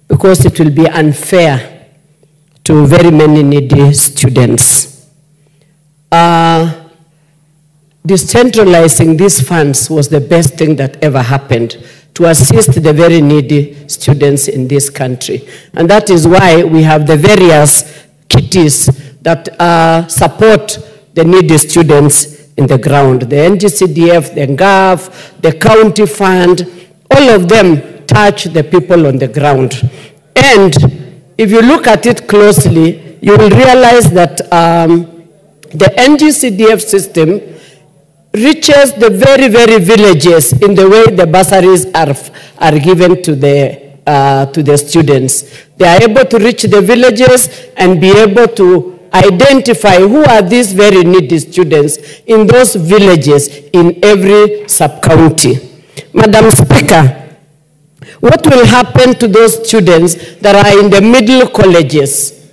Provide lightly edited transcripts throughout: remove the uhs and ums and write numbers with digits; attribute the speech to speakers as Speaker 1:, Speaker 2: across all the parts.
Speaker 1: because it will be unfair to very many needy students. Decentralizing these funds was the best thing that ever happened to assist the very needy students in this country. And that is why we have the various kitties that support the needy students in the ground. The NGCDF, the NGAF, the county fund, all of them touch the people on the ground. And if you look at it closely, you will realize that the NGCDF system reaches the very, very villages in the way the bursaries are given to the students. They are able to reach the villages and be able to identify who are these very needy students in those villages in every sub-county. Madam Speaker, what will happen to those students that are in the middle colleges?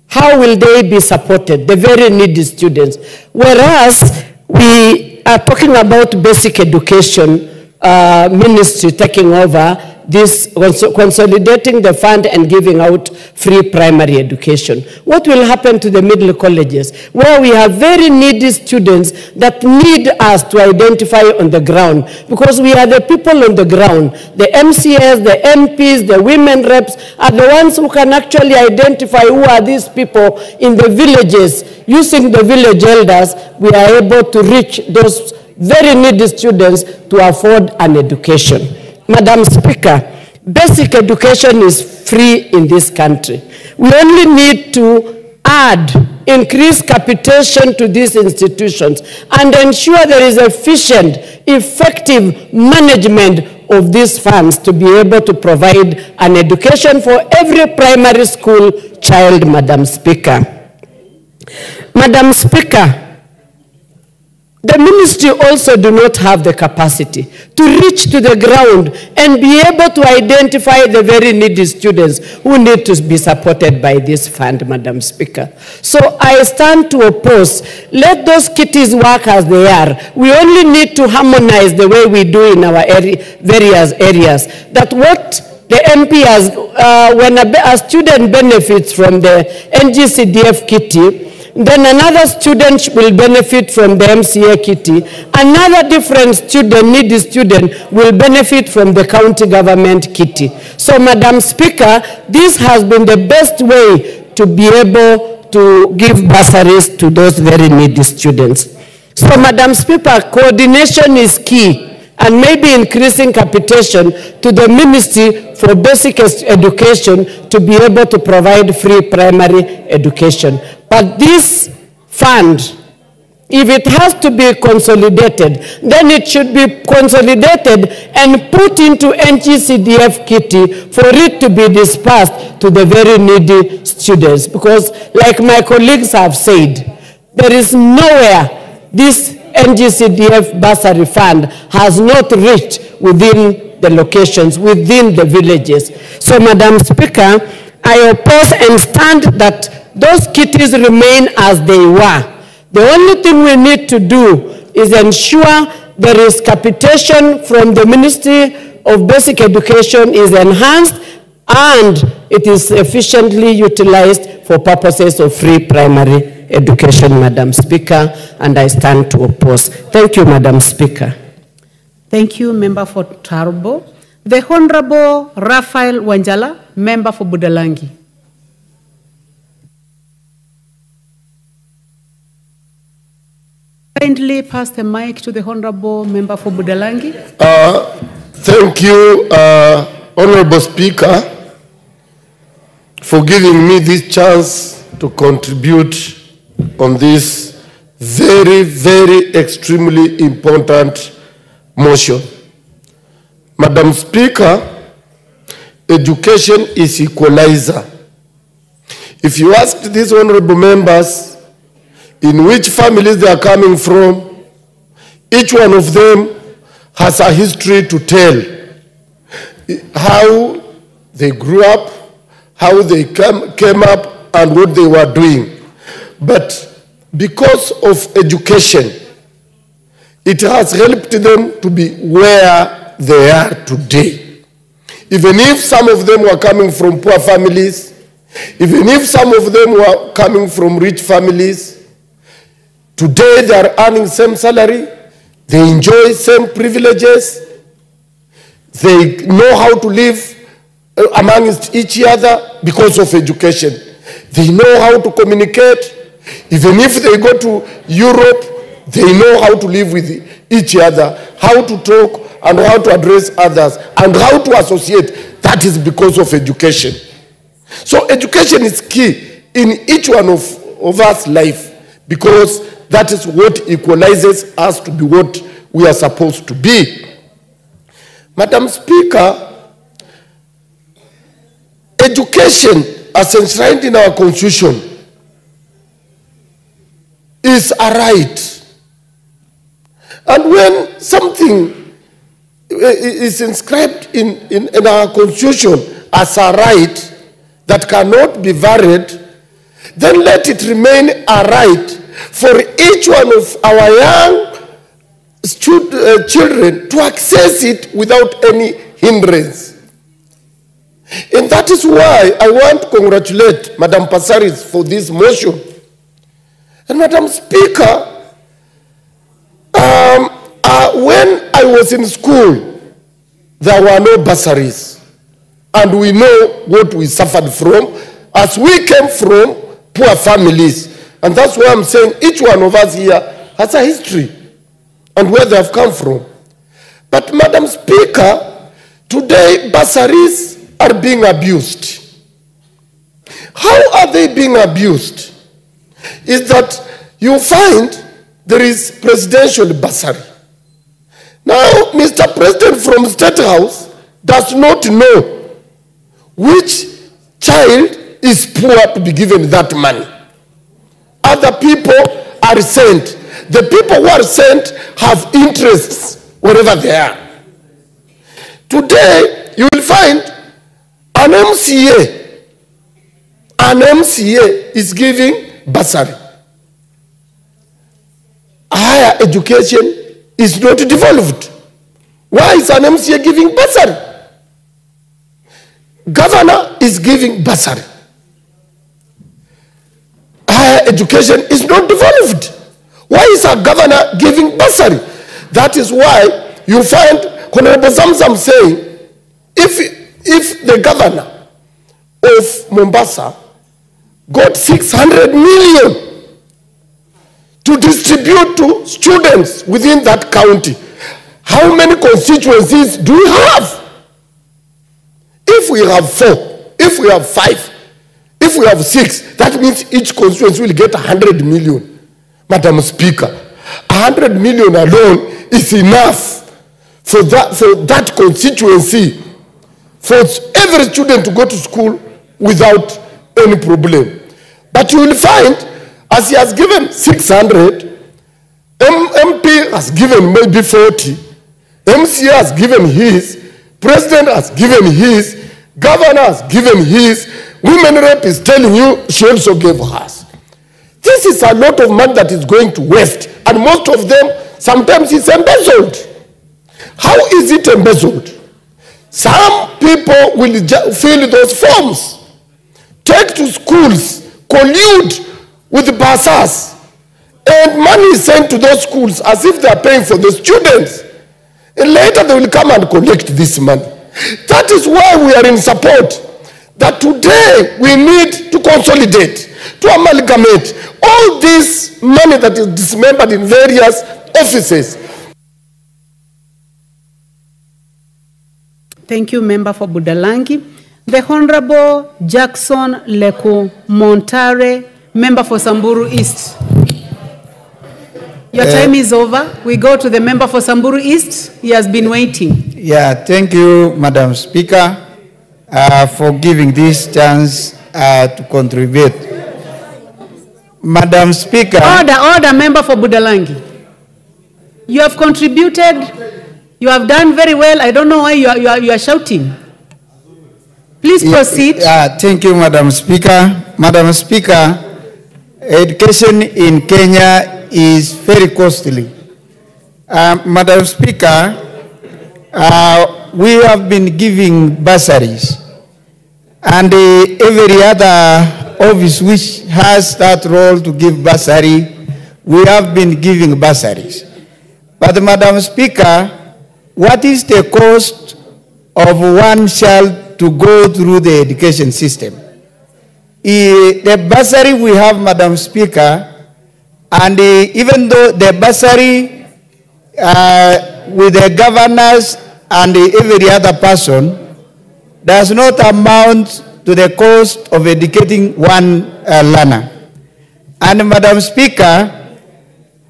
Speaker 1: How will they be supported, the very needy students? Whereas we are talking about basic education ministry taking over this, consolidating the fund and giving out free primary education. What will happen to the middle colleges, where we have very needy students that need us to identify on the ground? Because we are the people on the ground. The MCS, the MPs, the women reps are the ones who can actually identify who are these people in the villages. Using the village elders, we are able to reach those very needy students to afford an education. Madam Speaker, basic education is free in this country. We only need to increase capitation to these institutions and ensure there is efficient, effective management of these funds to be able to provide an education for every primary school child, Madam Speaker. Madam Speaker, the ministry also do not have the capacity to reach to the ground and be able to identify the very needy students who need to be supported by this fund, Madam Speaker. So I stand to oppose. Let those kitties work as they are. We only need to harmonize the way we do in our various areas. That what the MP has, when a student benefits from the NGCDF kitty, then another student will benefit from the MCA kitty. Another different student, needy student, will benefit from the county government kitty. So, Madam Speaker, this has been the best way to be able to give bursaries to those very needy students. So, Madam Speaker, coordination is key, and maybe increasing capitation to the Ministry for Basic Education to be able to provide free primary education. But this fund, if it has to be consolidated, then it should be consolidated and put into NGCDF kitty for it to be dispersed to the very needy students. Because, like my colleagues have said, there is nowhere this NGCDF bursary fund has not reached within the locations, within the villages. So, Madam Speaker, I oppose and stand that those kitties remain as they were. The only thing we need to do is ensure there is capitation from the Ministry of Basic Education is enhanced and it is efficiently utilized for purposes of free primary education, Madam Speaker, and I stand to oppose. Thank you, Madam Speaker.
Speaker 2: Thank you, Member for Tarbo. The Honorable Raphael Wanjala, Member for Budalangi. Kindly pass the mic to the Honorable Member for Budalangi.
Speaker 3: Thank you, Honorable Speaker, for giving me this chance to contribute on this very, very extremely important motion. Madam Speaker, education is equalizer. If you ask these honorable members in which families they are coming from, each one of them has a history to tell. How they grew up, how they came up, and what they were doing. But because of education, it has helped them to be where they are today. even if some of them were coming from poor families, even if some of them were coming from rich families, today they are earning same salary, they enjoy same privileges, they know how to live amongst each other because of education. They know how to communicate. Even if they go to Europe, they know how to live with each other, how to talk and how to address others, and how to associate. That is because of education. So education is key in each one of us life, because that is what equalizes us to be what we are supposed to be. Madam Speaker, education as enshrined in our Constitution is a right. And when something is inscribed in our Constitution as a right that cannot be varied, then let it remain a right for each one of our young children to access it without any hindrance. And that is why I want to congratulate Madam Passaris for this motion. And Madam Speaker, when I was in school, there were no bursaries. And we know what we suffered from as we came from poor families. And that's why I'm saying each one of us here has a history and where they have come from. But Madam Speaker, today bursaries are being abused. How are they being abused? Is that you find there is presidential bursary. Now, Mr. President from State House does not know which child is poor to be given that money. Other people are sent. The people who are sent have interests wherever they are. Today, you will find an MCA is giving bursary. Higher education is not developed. Why is an MCA giving bursary? Governor is giving bursary. Higher education is not developed. Why is a governor giving bursary? That is why you find Honorable Zamzam saying, if the governor of Mombasa got 600 million to distribute to students within that county, how many constituencies do we have? If we have 4, if we have 5, if we have 6, that means each constituency will get 100 million. Madam Speaker, 100 million alone is enough for that constituency, for every student to go to school without any problem. But you will find, as he has given 600, MP has given maybe 40, MCA has given his, President has given his, Governor has given his, Women Rep is telling you she also gave hers. This is a lot of money that is going to waste, and most of them, sometimes it's embezzled. How is it embezzled? Some people will fill those forms, take to schools, collude with the bursars, and money is sent to those schools as if they are paying for the students. And later they will come and collect this money. That is why we are in support that today we need to consolidate, to amalgamate all this money that is dismembered in various offices.
Speaker 2: Thank you, Member for Budalangi. The Honorable Jackson Leku Montare, Member for Samburu East. Your time is over. We go to the Member for Samburu East. He has been waiting.
Speaker 4: Yeah, thank you, Madam Speaker, for giving this chance to contribute. Madam Speaker.
Speaker 2: Order, Member for Budalangi. You have contributed. You have done very well. I don't know why you are shouting. Please proceed.
Speaker 4: Thank you, Madam Speaker. Madam Speaker, education in Kenya is very costly. Madam Speaker, we have been giving bursaries. And every other office which has that role to give bursary, we have been giving bursaries. But Madam Speaker, what is the cost of one child to go through the education system? The bursary we have, Madam Speaker, and even though the bursary with the governors and every other person does not amount to the cost of educating one learner. And Madam Speaker,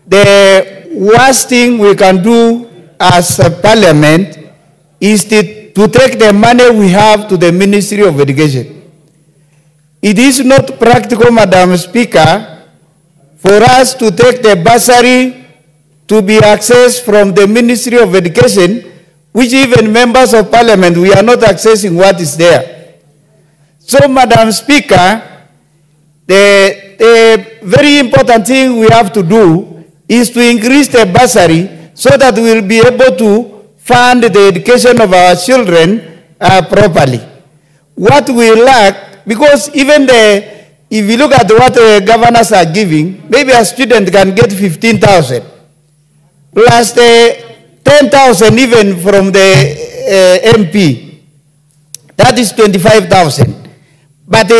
Speaker 4: the worst thing we can do as a parliament is to take the money we have to the Ministry of Education. It is not practical, Madam Speaker, for us to take the bursary to be accessed from the Ministry of Education, which even members of parliament, we are not accessing what is there. So, Madam Speaker, the very important thing we have to do is to increase the bursary so that we will be able to fund the education of our children properly. What we lack, because even if you look at what the governors are giving, maybe a student can get 15,000, plus the 10,000 even from the MP. That is 25,000. But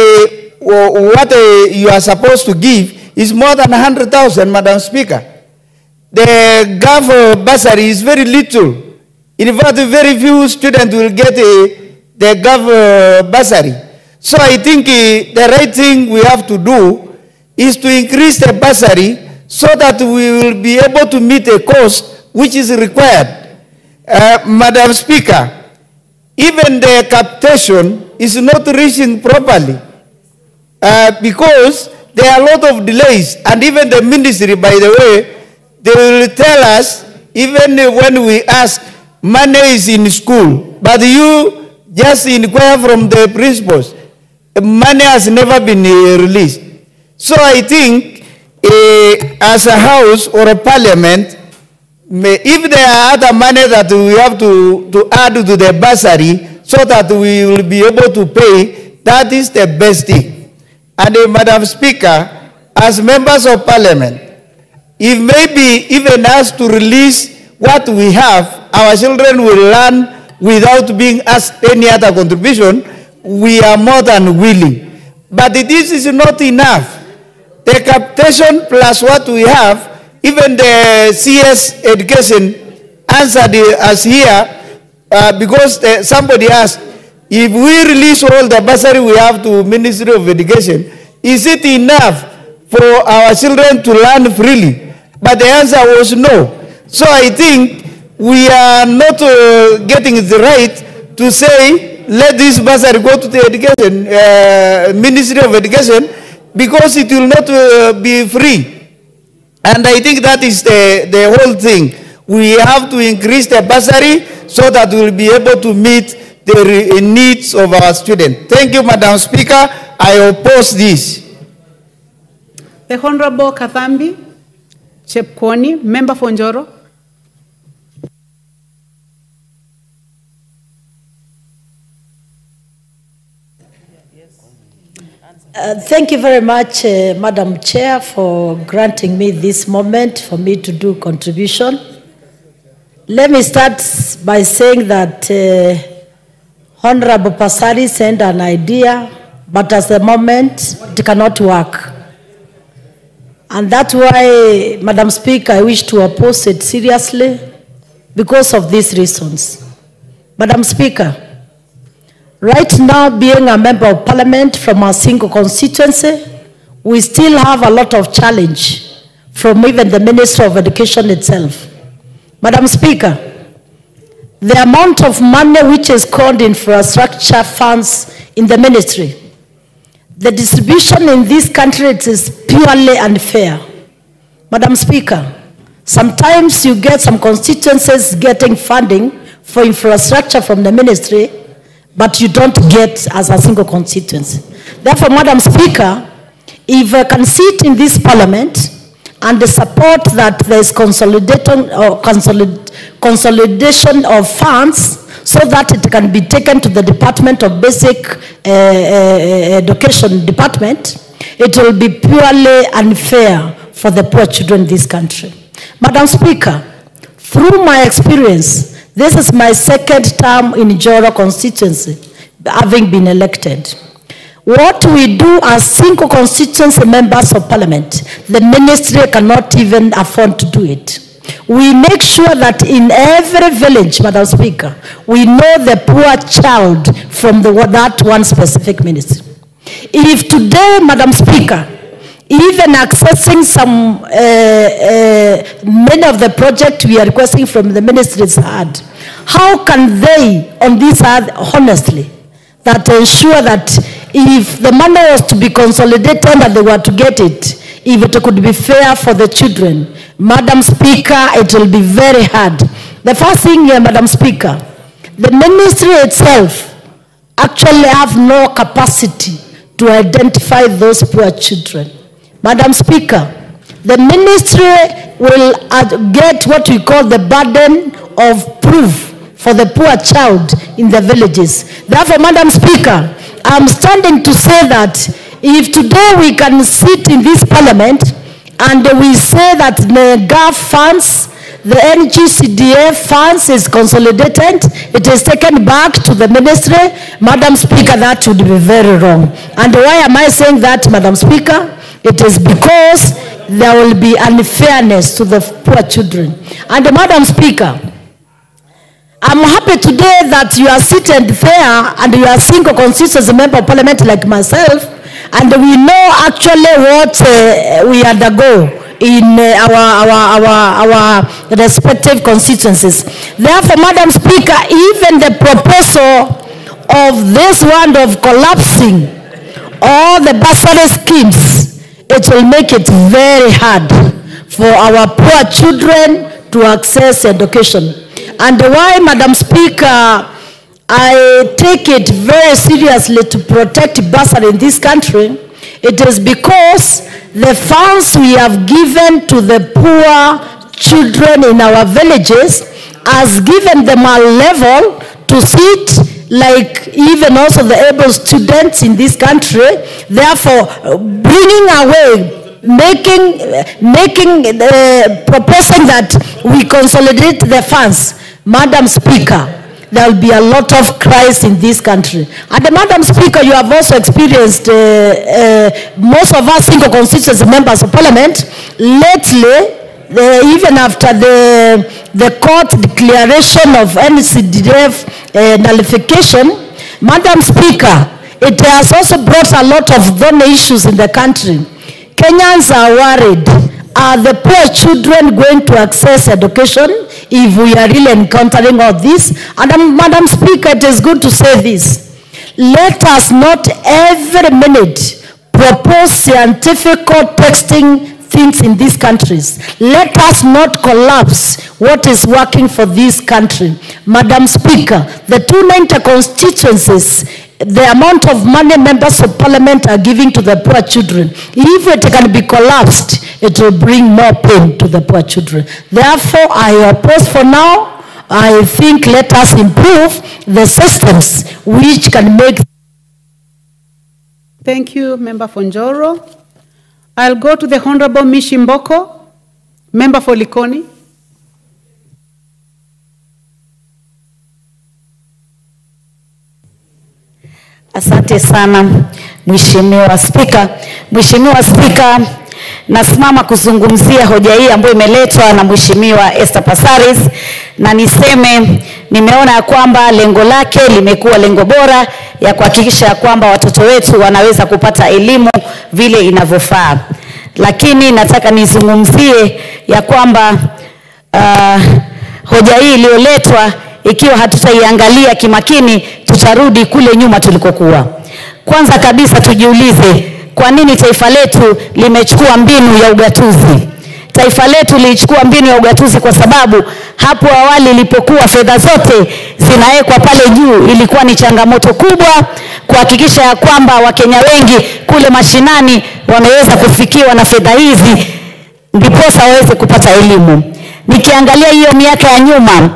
Speaker 4: what you are supposed to give is more than 100,000, Madam Speaker. The GAF bursary is very little. In fact, very few students will get the GAF bursary. So I think the right thing we have to do is to increase the bursary so that we will be able to meet a cost which is required. Madam Speaker, even the capitation is not reaching properly because there are a lot of delays, and even the ministry, by the way, they will tell us, even when we ask, money is in school, but you just inquire from the principals, money has never been released. So I think as a house or a parliament, if there are other money that we have to add to the bursary so that we will be able to pay, that is the best thing. And Madam Speaker, as members of parliament, if maybe even asked to release what we have, our children will learn without being asked any other contribution, we are more than willing. But this is not enough. The capitation plus what we have, even the CS education answered us here because somebody asked, if we release all the bursary we have to Ministry of Education, is it enough for our children to learn freely? But the answer was no. So I think we are not getting the right to say, let this bursary go to the education, Ministry of Education, because it will not be free. And I think that is the whole thing. We have to increase the bursary so that we will be able to meet the needs of our students. Thank you, Madam Speaker. I oppose this.
Speaker 2: The Honorable Kathambi Chepkwony, member for Njoro.
Speaker 5: Thank you very much, Madam Chair, for granting me this moment for me to do contribution. Let me start by saying that Honorable Pasari sent an idea, but at the moment it cannot work. And that's why, Madam Speaker, I wish to oppose it seriously because of these reasons. Madam Speaker, right now, being a member of parliament from a single constituency, we still have a lot of challenge from even the Minister of Education itself. Madam Speaker, the amount of money which is called infrastructure funds in the ministry, the distribution in this country is purely unfair. Madam Speaker, sometimes you get some constituencies getting funding for infrastructure from the ministry, but you don't get as a single constituency. Therefore, Madam Speaker, if I can sit in this parliament and the support that there is consolidation of funds so that it can be taken to the Department of Basic Education Department, it will be purely unfair for the poor children in this country. Madam Speaker, through my experience, this is my second term in Njoro constituency, having been elected. What we do as single constituency members of parliament, the ministry cannot even afford to do it. We make sure that in every village, Madam Speaker, we know the poor child from that one specific ministry. If today, Madam Speaker, even accessing some, many of the projects we are requesting from the ministries hard, how can they, on this earth, honestly, that ensure that if the money was to be consolidated and they were to get it, if it could be fair for the children, Madam Speaker, it will be very hard. The first thing here, Madam Speaker, the ministry itself actually have no capacity to identify those poor children. Madam Speaker, the ministry will get what we call the burden of proof for the poor child in the villages. Therefore, Madam Speaker, I'm standing to say that if today we can sit in this parliament and we say that the GAF funds, the NGCDF funds is consolidated, it is taken back to the ministry, Madam Speaker, that would be very wrong. And why am I saying that, Madam Speaker? It is because there will be unfairness to the poor children. And Madam Speaker, I'm happy today that you are seated there and you are single constituency member of parliament like myself, and we know actually what we undergo in our respective constituencies. Therefore, Madam Speaker, even the proposal of this round of collapsing all the bursary schemes, it will make it very hard for our poor children to access education. And why, Madam Speaker, I take it very seriously to protect bursary in this country, it is because the funds we have given to the poor children in our villages has given them a level to sit like even also the able students in this country, therefore bringing away, proposing that we consolidate the funds. Madam Speaker, there will be a lot of cries in this country. And Madam Speaker, you have also experienced, most of us single constituency members of parliament, lately, even after the court declaration of NCDF nullification, Madam Speaker, it has also brought a lot of thorny issues in the country. Kenyans are worried. Are the poor children going to access education if we are really encountering all this? And Madam Speaker, it is good to say this. Let us not every minute propose scientific texting things in these countries. Let us not collapse what is working for this country. Madam Speaker, the 290 constituencies, the amount of money members of parliament are giving to the poor children, if it can be collapsed, it will bring more pain to the poor children. Therefore, I oppose for now. I think let us improve the systems which can make.
Speaker 2: Thank you, Member for Njoro. I'll go to the Honorable Mishimboko, Member for Likoni.
Speaker 6: Asante sana, Mheshimiwa Spika. Mheshimiwa Spika, nasimama kuzungumzia hoja hii ambayo imeletwa na Mheshimiwa Esther Passaris, na niseme nimeona ya kwamba lengo lake limekuwa lengo bora ya kuhakikisha kwamba watoto wetu wanaweza kupata elimu vile inavyofaa. Lakini nataka nizungumzie ya kwamba hoja hii iliyoletwa, ikiwa hatutaiangalia kimakini, tutarudi kule nyuma tulikokuwa. Kwanza kabisa tujiulize, kwa nini taifa letu limechukua mbinu ya ugatuzi? Taifa letu lilichukua mbinu ya ugatuzi kwa sababu hapo awali ilipokuwa fedha zote zinawekwa pale juu, ilikuwa ni changamoto kubwa kuhakikisha ya kwamba Wakenya wengi kule mashinani wameweza kufikiwa na fedha hizi ndiposa waweze kupata elimu. Nikiangalia hiyo miaka ya nyuma,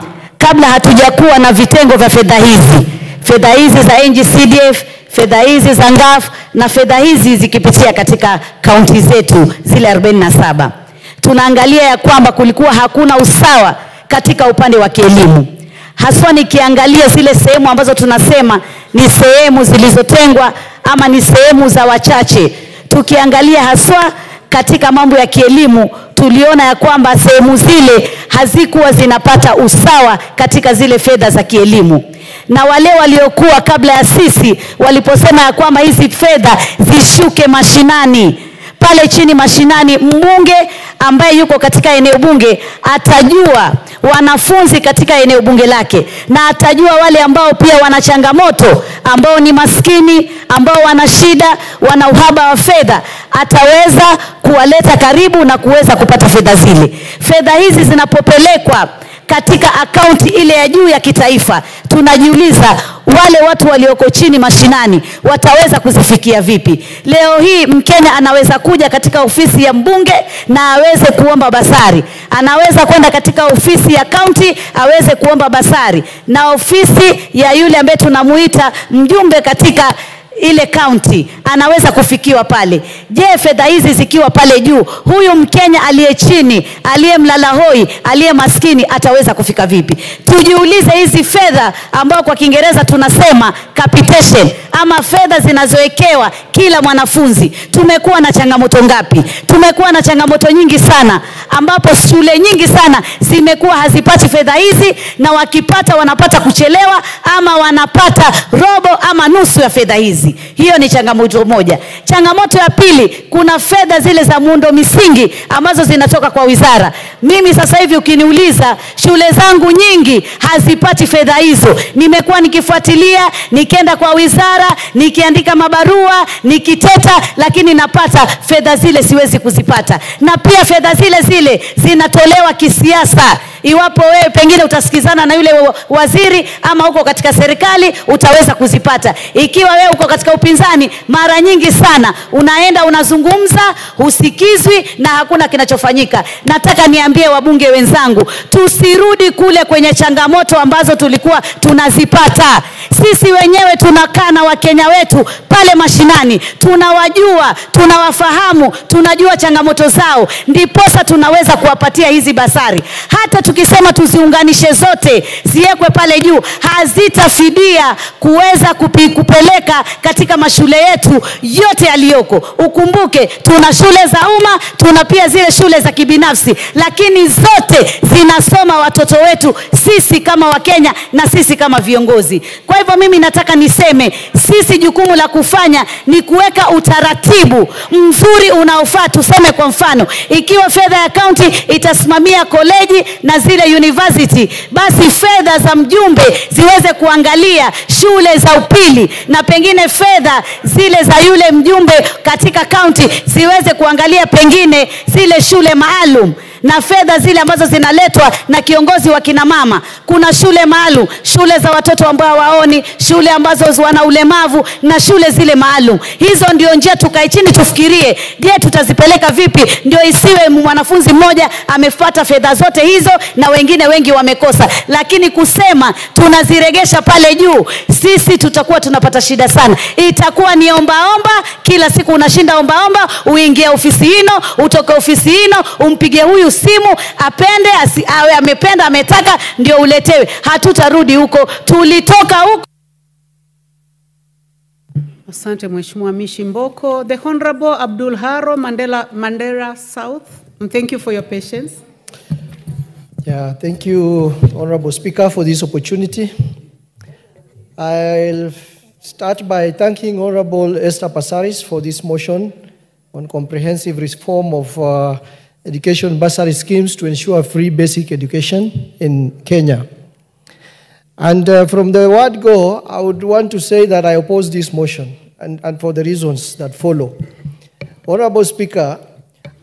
Speaker 6: kabla hatujakuwa na vitengo vya fedha hizi za NGCDF, fedha hizi za NGAF na fedha hizi zikipitia katika kaunti zetu zile 47. Tunaangalia ya kwamba kulikuwa hakuna usawa katika upande wa kielimu. Haswa nikiangalia zile sehemu ambazo tunasema ni sehemu zilizotengwa ama ni sehemu za wachache. Tukiangalia haswa katika mambo ya kielimu, tuliona ya kwamba sehemu zile hazikuwa zinapata usawa katika zile fedha za kielimu. Na wale waliokuwa kabla ya sisi waliposema ya kwamba hizi fedha zishuke mashinani, pale chini mashinani, mbunge ambaye yuko katika eneo bunge atajua wanafunzi katika eneo bunge lake, na atajua wale ambao pia wana changamoto, ambao ni maskini, ambao wana shida, wana uhaba wa fedha, ataweza kuwaleta karibu na kuweza kupata fedha zile. Fedha hizi zinapopelekwa katika akaunti ile ya juu ya kitaifa, tunajiuliza wale watu walioko chini mashinani wataweza kuzifikia vipi? Leo hii Mkenya anaweza kuja katika ofisi ya mbunge na aweze kuomba basari. Anaweza kwenda katika ofisi ya kaunti aweze kuomba basari, na ofisi ya yule ambaye tunamuita mjumbe katika ile kaunti anaweza kufikiwa pale. Je, fedha hizi zikiwa pale juu, huyu Mkenya aliye chini, aliye mlalahoi, aliye maskini ataweza kufika vipi? Tujiulize hizi fedha ambao kwa Kiingereza tunasema capitation, ama fedha zinazowekewa kila mwanafunzi, tumekuwa na changamoto ngapi? Tumekuwa na changamoto nyingi sana, ambapo shule nyingi sana zimekuwa hazipati fedha hizi, na wakipata wanapata kuchelewa, ama wanapata robo ama nusu ya fedha hizi. Hiyo ni changamoto moja. Changamoto ya pili, kuna fedha zile za muundo misingi ambazo zinatoka kwa wizara. Mimi sasa hivi ukiniuliza, shule zangu nyingi hazipati fedha hizo. Nimekuwa nikifuatilia, nikienda kwa wizara, nikiandika mabarua, nikiteta, lakini napata fedha zile siwezi kuzipata. Na pia fedha zile zinatolewa kisiasa. Iwapo wewe pengine utasikizana na yule waziri ama uko katika serikali, utaweza kuzipata. Ikiwa wewe uko katika upinzani, mara nyingi sana unaenda unazungumza, husikizwi na hakuna kinachofanyika. Nataka niambie wabunge wenzangu, tusirudi kule kwenye changamoto ambazo tulikuwa tunazipata. Sisi wenyewe tunakaa na Wakenya wetu pale mashinani, tunawajua, tunawafahamu, tunajua changamoto zao, ndiposa tunaweza kuwapatia hizi basari. Hata tukisema tuziunganishe zote, ziwekwe pale juu, hazitafidia kuweza kupeleka katika mashule yetu yote yaliyoko. Ukumbuke, tuna shule za umma, tuna pia zile shule za kibinafsi, lakini zote zinasoma watoto wetu, sisi kama Wakenya na sisi kama viongozi. Kwa hivyo mimi nataka niseme, sisi jukumu la kufanya ni kuweka utaratibu mzuri unaofaa. Tuseme kwa mfano, ikiwa fedha ya county itasimamia koleji na zile university, basi fedha za mjumbe ziweze kuangalia shule za upili, na pengine fedha zile za yule mjumbe katika county ziweze kuangalia pengine zile shule maalum, na fedha zile ambazo zinaletwa na kiongozi wa kina mama. Kuna shule maalum, shule za watoto ambao waoni, shule ambazo wana ulemavu, na shule zile maalum. Hizo ndio njia, tukae chini tufikirie, je, tutazipeleka vipi ndio isiwe mwanafunzi mmoja amefuata fedha zote hizo na wengine wengi wamekosa. Lakini kusema tunaziregesha pale juu, sisi tutakuwa tunapata shida sana. Itakuwa ni omba, kila siku unashinda omba, uingie ofisi hino, utoke ofisi hino, umpige huyu simu, apende awe amependa ametaka ndio uletewe. Hatutarudi huko, tulitoka huko.
Speaker 2: Asante Mheshimiwa Mishi Mboko. The Honorable Abdul Haro, Mandera South. And thank you for your patience.
Speaker 7: Yeah, thank you, Honorable Speaker, for this opportunity. I'll start by thanking Honorable Esther Passaris for this motion on comprehensive reform of education bursary schemes to ensure free basic education in Kenya. And from the word go, I would want to say that I oppose this motion, and for the reasons that follow. Honorable Speaker,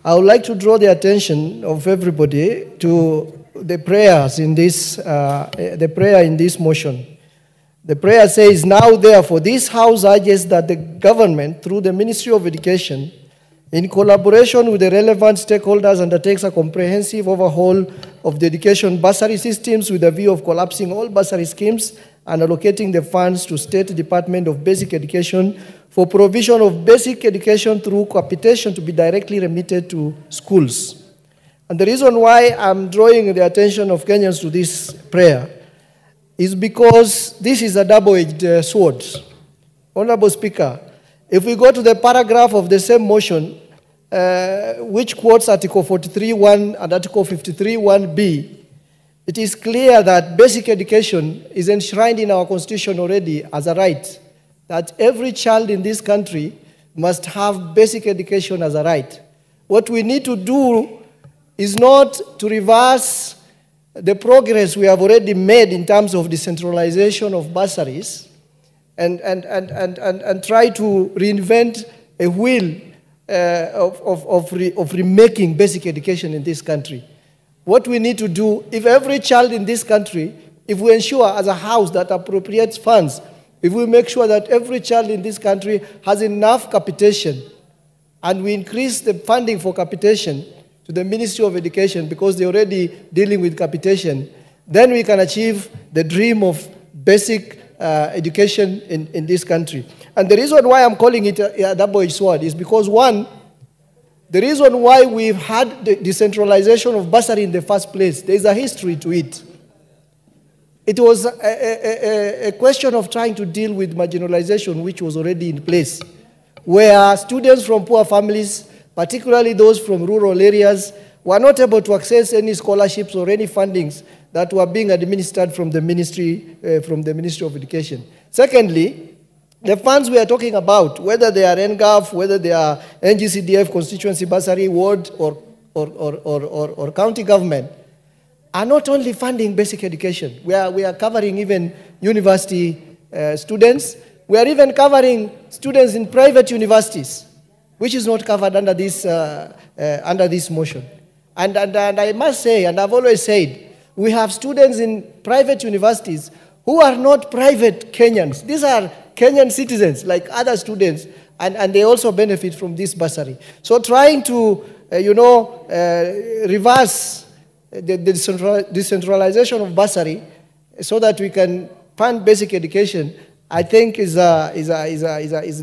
Speaker 7: I would like to draw the attention of everybody to the prayers in this, the prayer in this motion. The prayer says, now therefore this House urges that the government, through the Ministry of Education, in collaboration with the relevant stakeholders, undertakes a comprehensive overhaul of the education bursary systems with a view of collapsing all bursary schemes and allocating the funds to State Department of Basic Education for provision of basic education through capitation to be directly remitted to schools. And the reason why I'm drawing the attention of Kenyans to this prayer is because this is a double-edged sword. Honorable Speaker, if we go to the paragraph of the same motion, which quotes Article 43.1 and Article 53.1b, it is clear that basic education is enshrined in our Constitution already as a right, that every child in this country must have basic education as a right. What we need to do is not to reverse the progress we have already made in terms of decentralization of bursaries and try to reinvent a wheel of remaking basic education in this country. What we need to do, if every child in this country, if we ensure as a house that appropriates funds, if we make sure that every child in this country has enough capitation, and we increase the funding for capitation to the Ministry of Education because they're already dealing with capitation, then we can achieve the dream of basic education in this country. And the reason why I'm calling it a double-edged sword is because, one, the reason why we've had the decentralization of bursary in the first place, there's a history to it. It was a question of trying to deal with marginalization, which was already in place, where students from poor families, particularly those from rural areas, were not able to access any scholarships or any fundings that were being administered from the Ministry of Education. Secondly, the funds we are talking about, whether they are NGAF, whether they are NGCDF, constituency bursary, ward, or county government, are not only funding basic education. We are covering even university students. We are even covering students in private universities, which is not covered under this motion. And I must say, and I've always said, we have students in private universities who are not private Kenyans. These are Kenyan citizens like other students, and they also benefit from this bursary. So trying to, reverse the decentralization of bursary so that we can fund basic education, I think is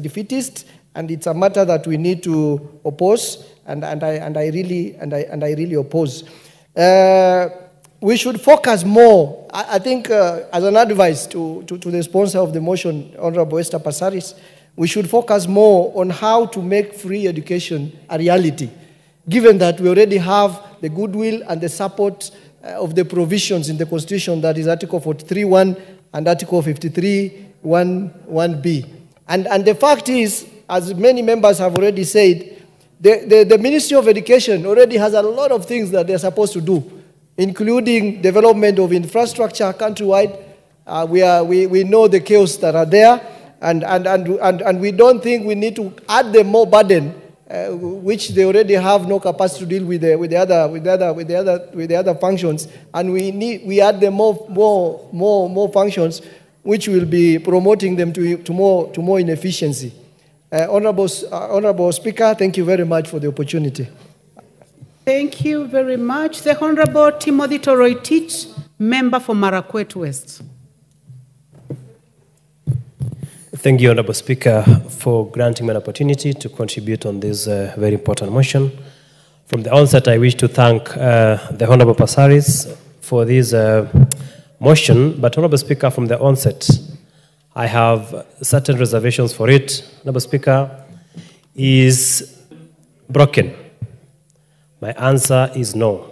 Speaker 7: defeatist, and it's a matter that we need to oppose, and I really oppose. We should focus more, I think, as an advice to the sponsor of the motion, Honorable Esther Passaris, we should focus more on how to make free education a reality, given that we already have the goodwill and the support of the provisions in the Constitution, that is Article 43.1 and Article 53.1b. And the fact is, as many members have already said, the Ministry of Education already has a lot of things that they're supposed to do, including development of infrastructure countrywide. We know the chaos that are there, and we don't think we need to add them more burden, which they already have no capacity to deal with the other functions, and we add them more functions, which will be promoting them to more inefficiency. Honorable Speaker, thank you very much for the opportunity.
Speaker 2: Thank you very much. The Honorable Timothy Toroitich, member for Marakwet West.
Speaker 8: Thank you, Honorable Speaker, for granting me an opportunity to contribute on this very important motion. From the onset, I wish to thank the Honorable Passaris for this motion, but Honorable Speaker, from the onset, I have certain reservations for it. Honorable Speaker, is broken. My answer is no.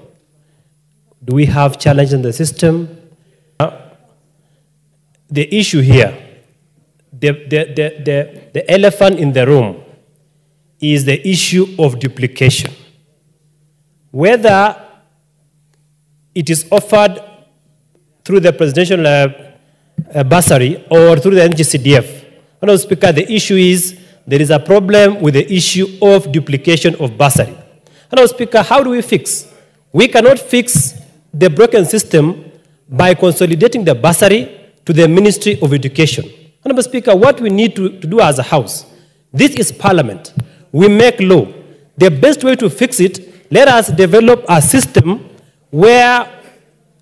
Speaker 8: Do we have challenge in the system? The issue here, the elephant in the room is the issue of duplication. Whether it is offered through the presidential bursary or through the NGCDF. Honorable Speaker, the issue is there is a problem with the issue of duplication of bursary. Honorable Speaker, how do we fix? We cannot fix the broken system by consolidating the bursary to the Ministry of Education. Honorable Speaker, what we need to do as a House, this is Parliament. We make law. The best way to fix it, let us develop a system where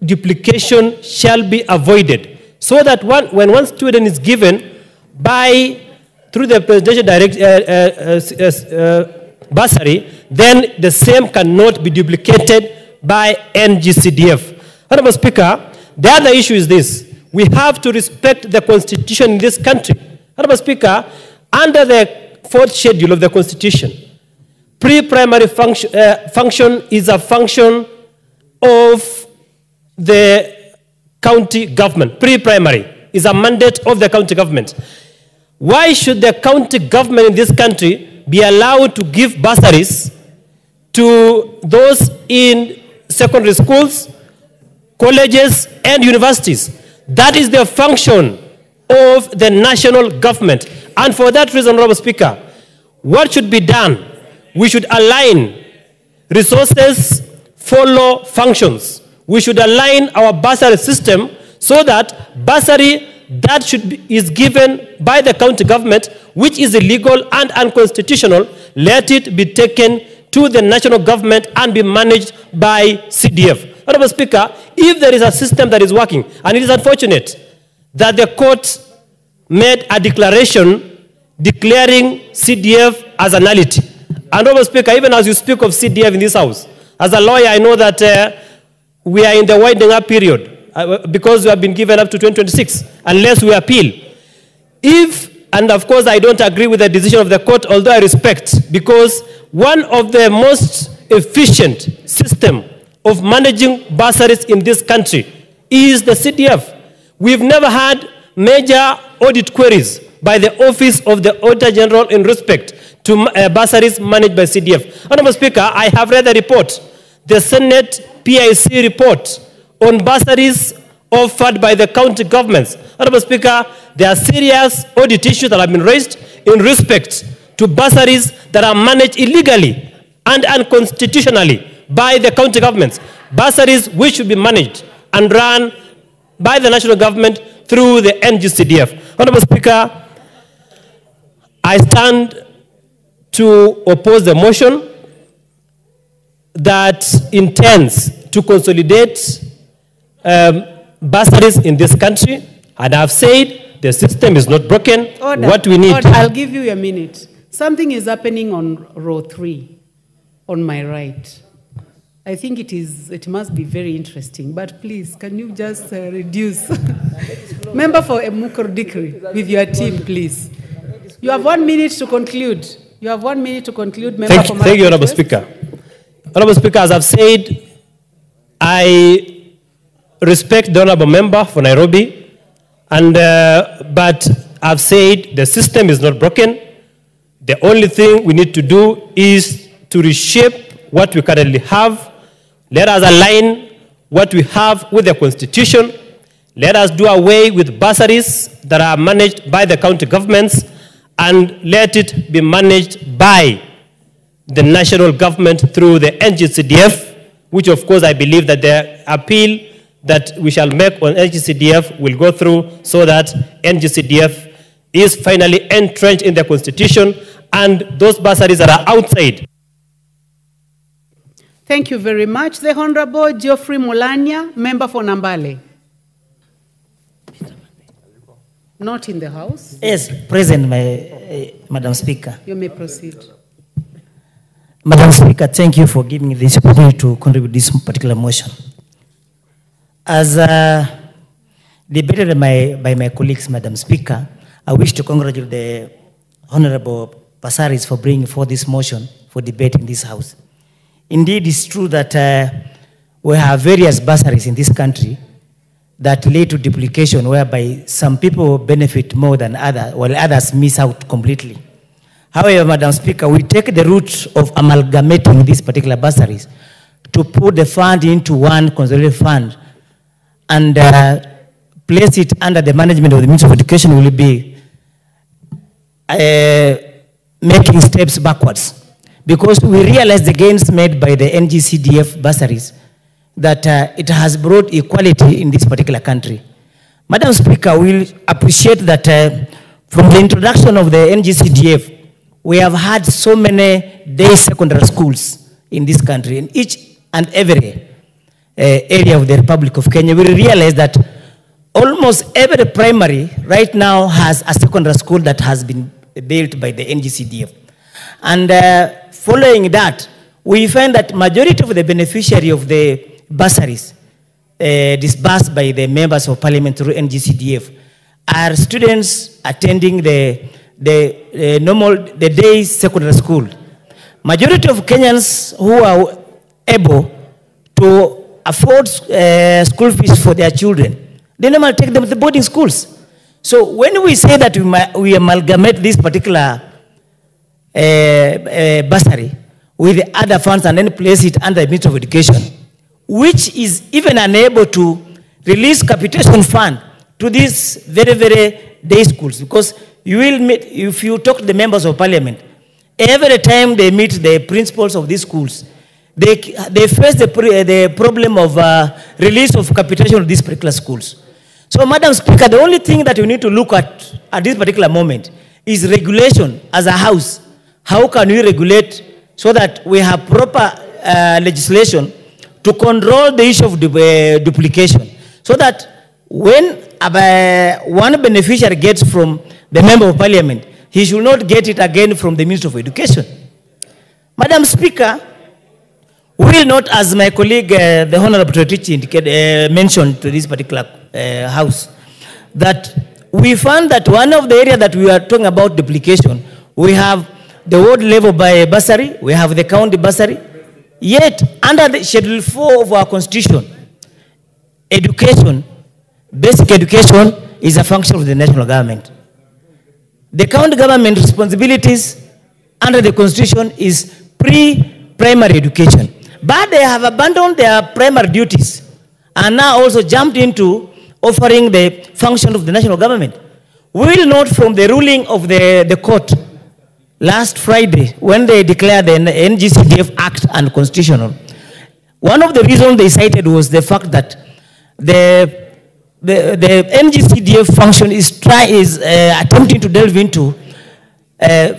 Speaker 8: duplication shall be avoided, so that when one student is given through the presidential bursary, then the same cannot be duplicated by NGCDF. Honorable Speaker, the other issue is this. We have to respect the Constitution in this country. Honorable Speaker, under the 4th schedule of the Constitution, pre-primary function is a function of the county government. Pre-primary is a mandate of the county government. Why should the county government in this country be allowed to give bursaries to those in secondary schools, colleges, and universities? That is the function of the national government. And for that reason, Honorable Speaker, what should be done? We should align resources, follow functions. We should align our bursary system so that bursary that is given by the county government, which is illegal and unconstitutional, let it be taken to the national government and be managed by CDF. Honorable Speaker, if there is a system that is working, and it is unfortunate that the court made a declaration declaring CDF as a nullity. And Honorable Speaker, even as you speak of CDF in this house, as a lawyer, I know that we are in the winding up period because we have been given up to 2026, unless we appeal. And of course, I don't agree with the decision of the court, although I respect, because one of the most efficient system of managing bursaries in this country is the CDF. We've never had major audit queries by the Office of the Auditor General in respect to bursaries managed by CDF. Honorable Speaker, I have read the report, the Senate PIC report on bursaries offered by the county governments. Honorable Speaker, there are serious audit issues that have been raised in respect to bursaries that are managed illegally and unconstitutionally by the county governments. Bursaries which should be managed and run by the national government through the NGCDF. Honorable Speaker, I stand to oppose the motion that intends to consolidate bursaries in this country. And I've said the system is not broken.
Speaker 2: Order.
Speaker 8: What we need...
Speaker 2: Order. I'll give you a minute. Something is happening on row 3, on my right. I think it must be very interesting, but please, can you just reduce? Member for Emukordikri, with your team, please. You have 1 minute to conclude. You have 1 minute to conclude.
Speaker 8: Thank you, Honorable Speaker. Honorable Speaker, as I've said, I respect the Honorable Member for Nairobi, but I've said the system is not broken. The only thing we need to do is to reshape what we currently have. Let us align what we have with the Constitution. Let us do away with bursaries that are managed by the county governments, and let it be managed by the national government through the NGCDF, which of course I believe that the appeal that we shall make on NGCDF will go through, so that NGCDF is finally entrenched in the Constitution, and those bursaries that are outside.
Speaker 2: Thank you very much. The Honorable Geoffrey Mulanya, member for Nambale. Not in the House.
Speaker 9: Yes, present, Madam Speaker.
Speaker 2: You may proceed.
Speaker 9: Madam Speaker, thank you for giving me this opportunity to contribute this particular motion. As debated by my colleagues, Madam Speaker, I wish to congratulate the Honorable Passaris for bringing forth this motion for debate in this House. Indeed, it's true that we have various bursaries in this country that lead to duplication, whereby some people benefit more than others, while others miss out completely. However, Madam Speaker, we take the route of amalgamating these particular bursaries to put the fund into one consolidated fund and place it under the management of the Ministry of Education will be making steps backwards. Because we realize the gains made by the NGCDF bursaries, that it has brought equality in this particular country. Madam Speaker, we appreciate that from the introduction of the NGCDF, we have had so many day secondary schools in this country, in each and every. area of the Republic of Kenya, we realize that almost every primary right now has a secondary school that has been built by the NGCDF. And following that, we find that majority of the beneficiary of the bursaries disbursed by the members of parliament through NGCDF are students attending the day secondary school. Majority of Kenyans who are able to afford school fees for their children, they normally take them to the boarding schools. So when we say that we amalgamate this particular bursary with the other funds and then place it under the Ministry of Education, which is even unable to release capitation fund to these very, very day schools, because you will meet, if you talk to the members of parliament, every time they meet the principals of these schools, they face the problem of release of capitation of these particular schools. So, Madam Speaker, the only thing that we need to look at this particular moment is regulation as a house. How can we regulate so that we have proper legislation to control the issue of duplication, so that when one beneficiary gets from the member of parliament, he should not get it again from the Minister of Education. Madam Speaker, we will not, as my colleague, the Honorable Tretici mentioned to this particular house, that we found that one of the areas that we are talking about duplication, we have the ward level by bursary, we have the county bursary, yet under the Schedule 4 of our Constitution, education, basic education is a function of the national government. The county government responsibilities under the Constitution is pre-primary education. But they have abandoned their primary duties and now also jumped into offering the function of the national government. We will note from the ruling of the court last Friday, when they declared the NGCDF Act unconstitutional, one of the reasons they cited was the fact that the NGCDF function is attempting to delve into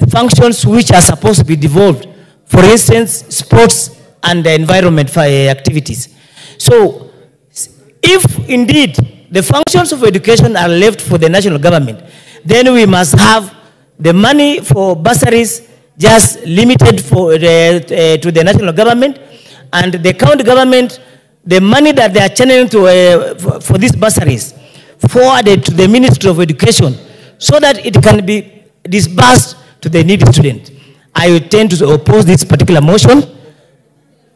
Speaker 9: functions which are supposed to be devolved. For instance, sports and the environment activities. So, if indeed the functions of education are left for the national government, then we must have the money for bursaries just limited to the national government, and the county government, the money that they are channeling for these bursaries forwarded to the Ministry of Education so that it can be disbursed to the needy student. I tend to oppose this particular motion.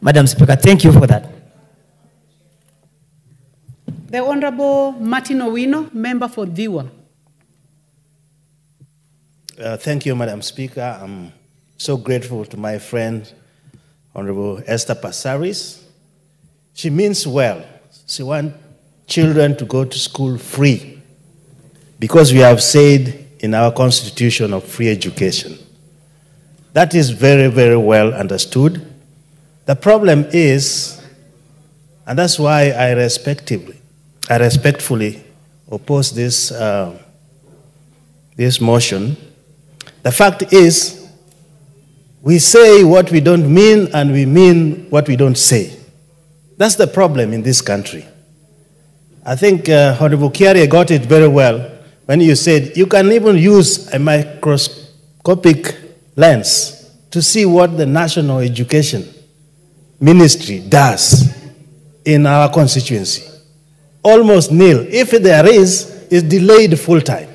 Speaker 9: Madam Speaker, thank you for that.
Speaker 2: The Honorable Martin Owino, member for Diwa.
Speaker 10: Thank you, Madam Speaker. I'm so grateful to my friend, Honorable Esther Passaris. She means well. She wants children to go to school free because we have said in our Constitution of free education. That is very, very well understood. The problem is, and that's why I respectfully oppose this motion. The fact is, we say what we don't mean and we mean what we don't say. That's the problem in this country. I think Honorable Kiari got it very well when you said you can even use a microscopic lens to see what the National Education Ministry does in our constituency. Almost nil. If there is, it's delayed full time.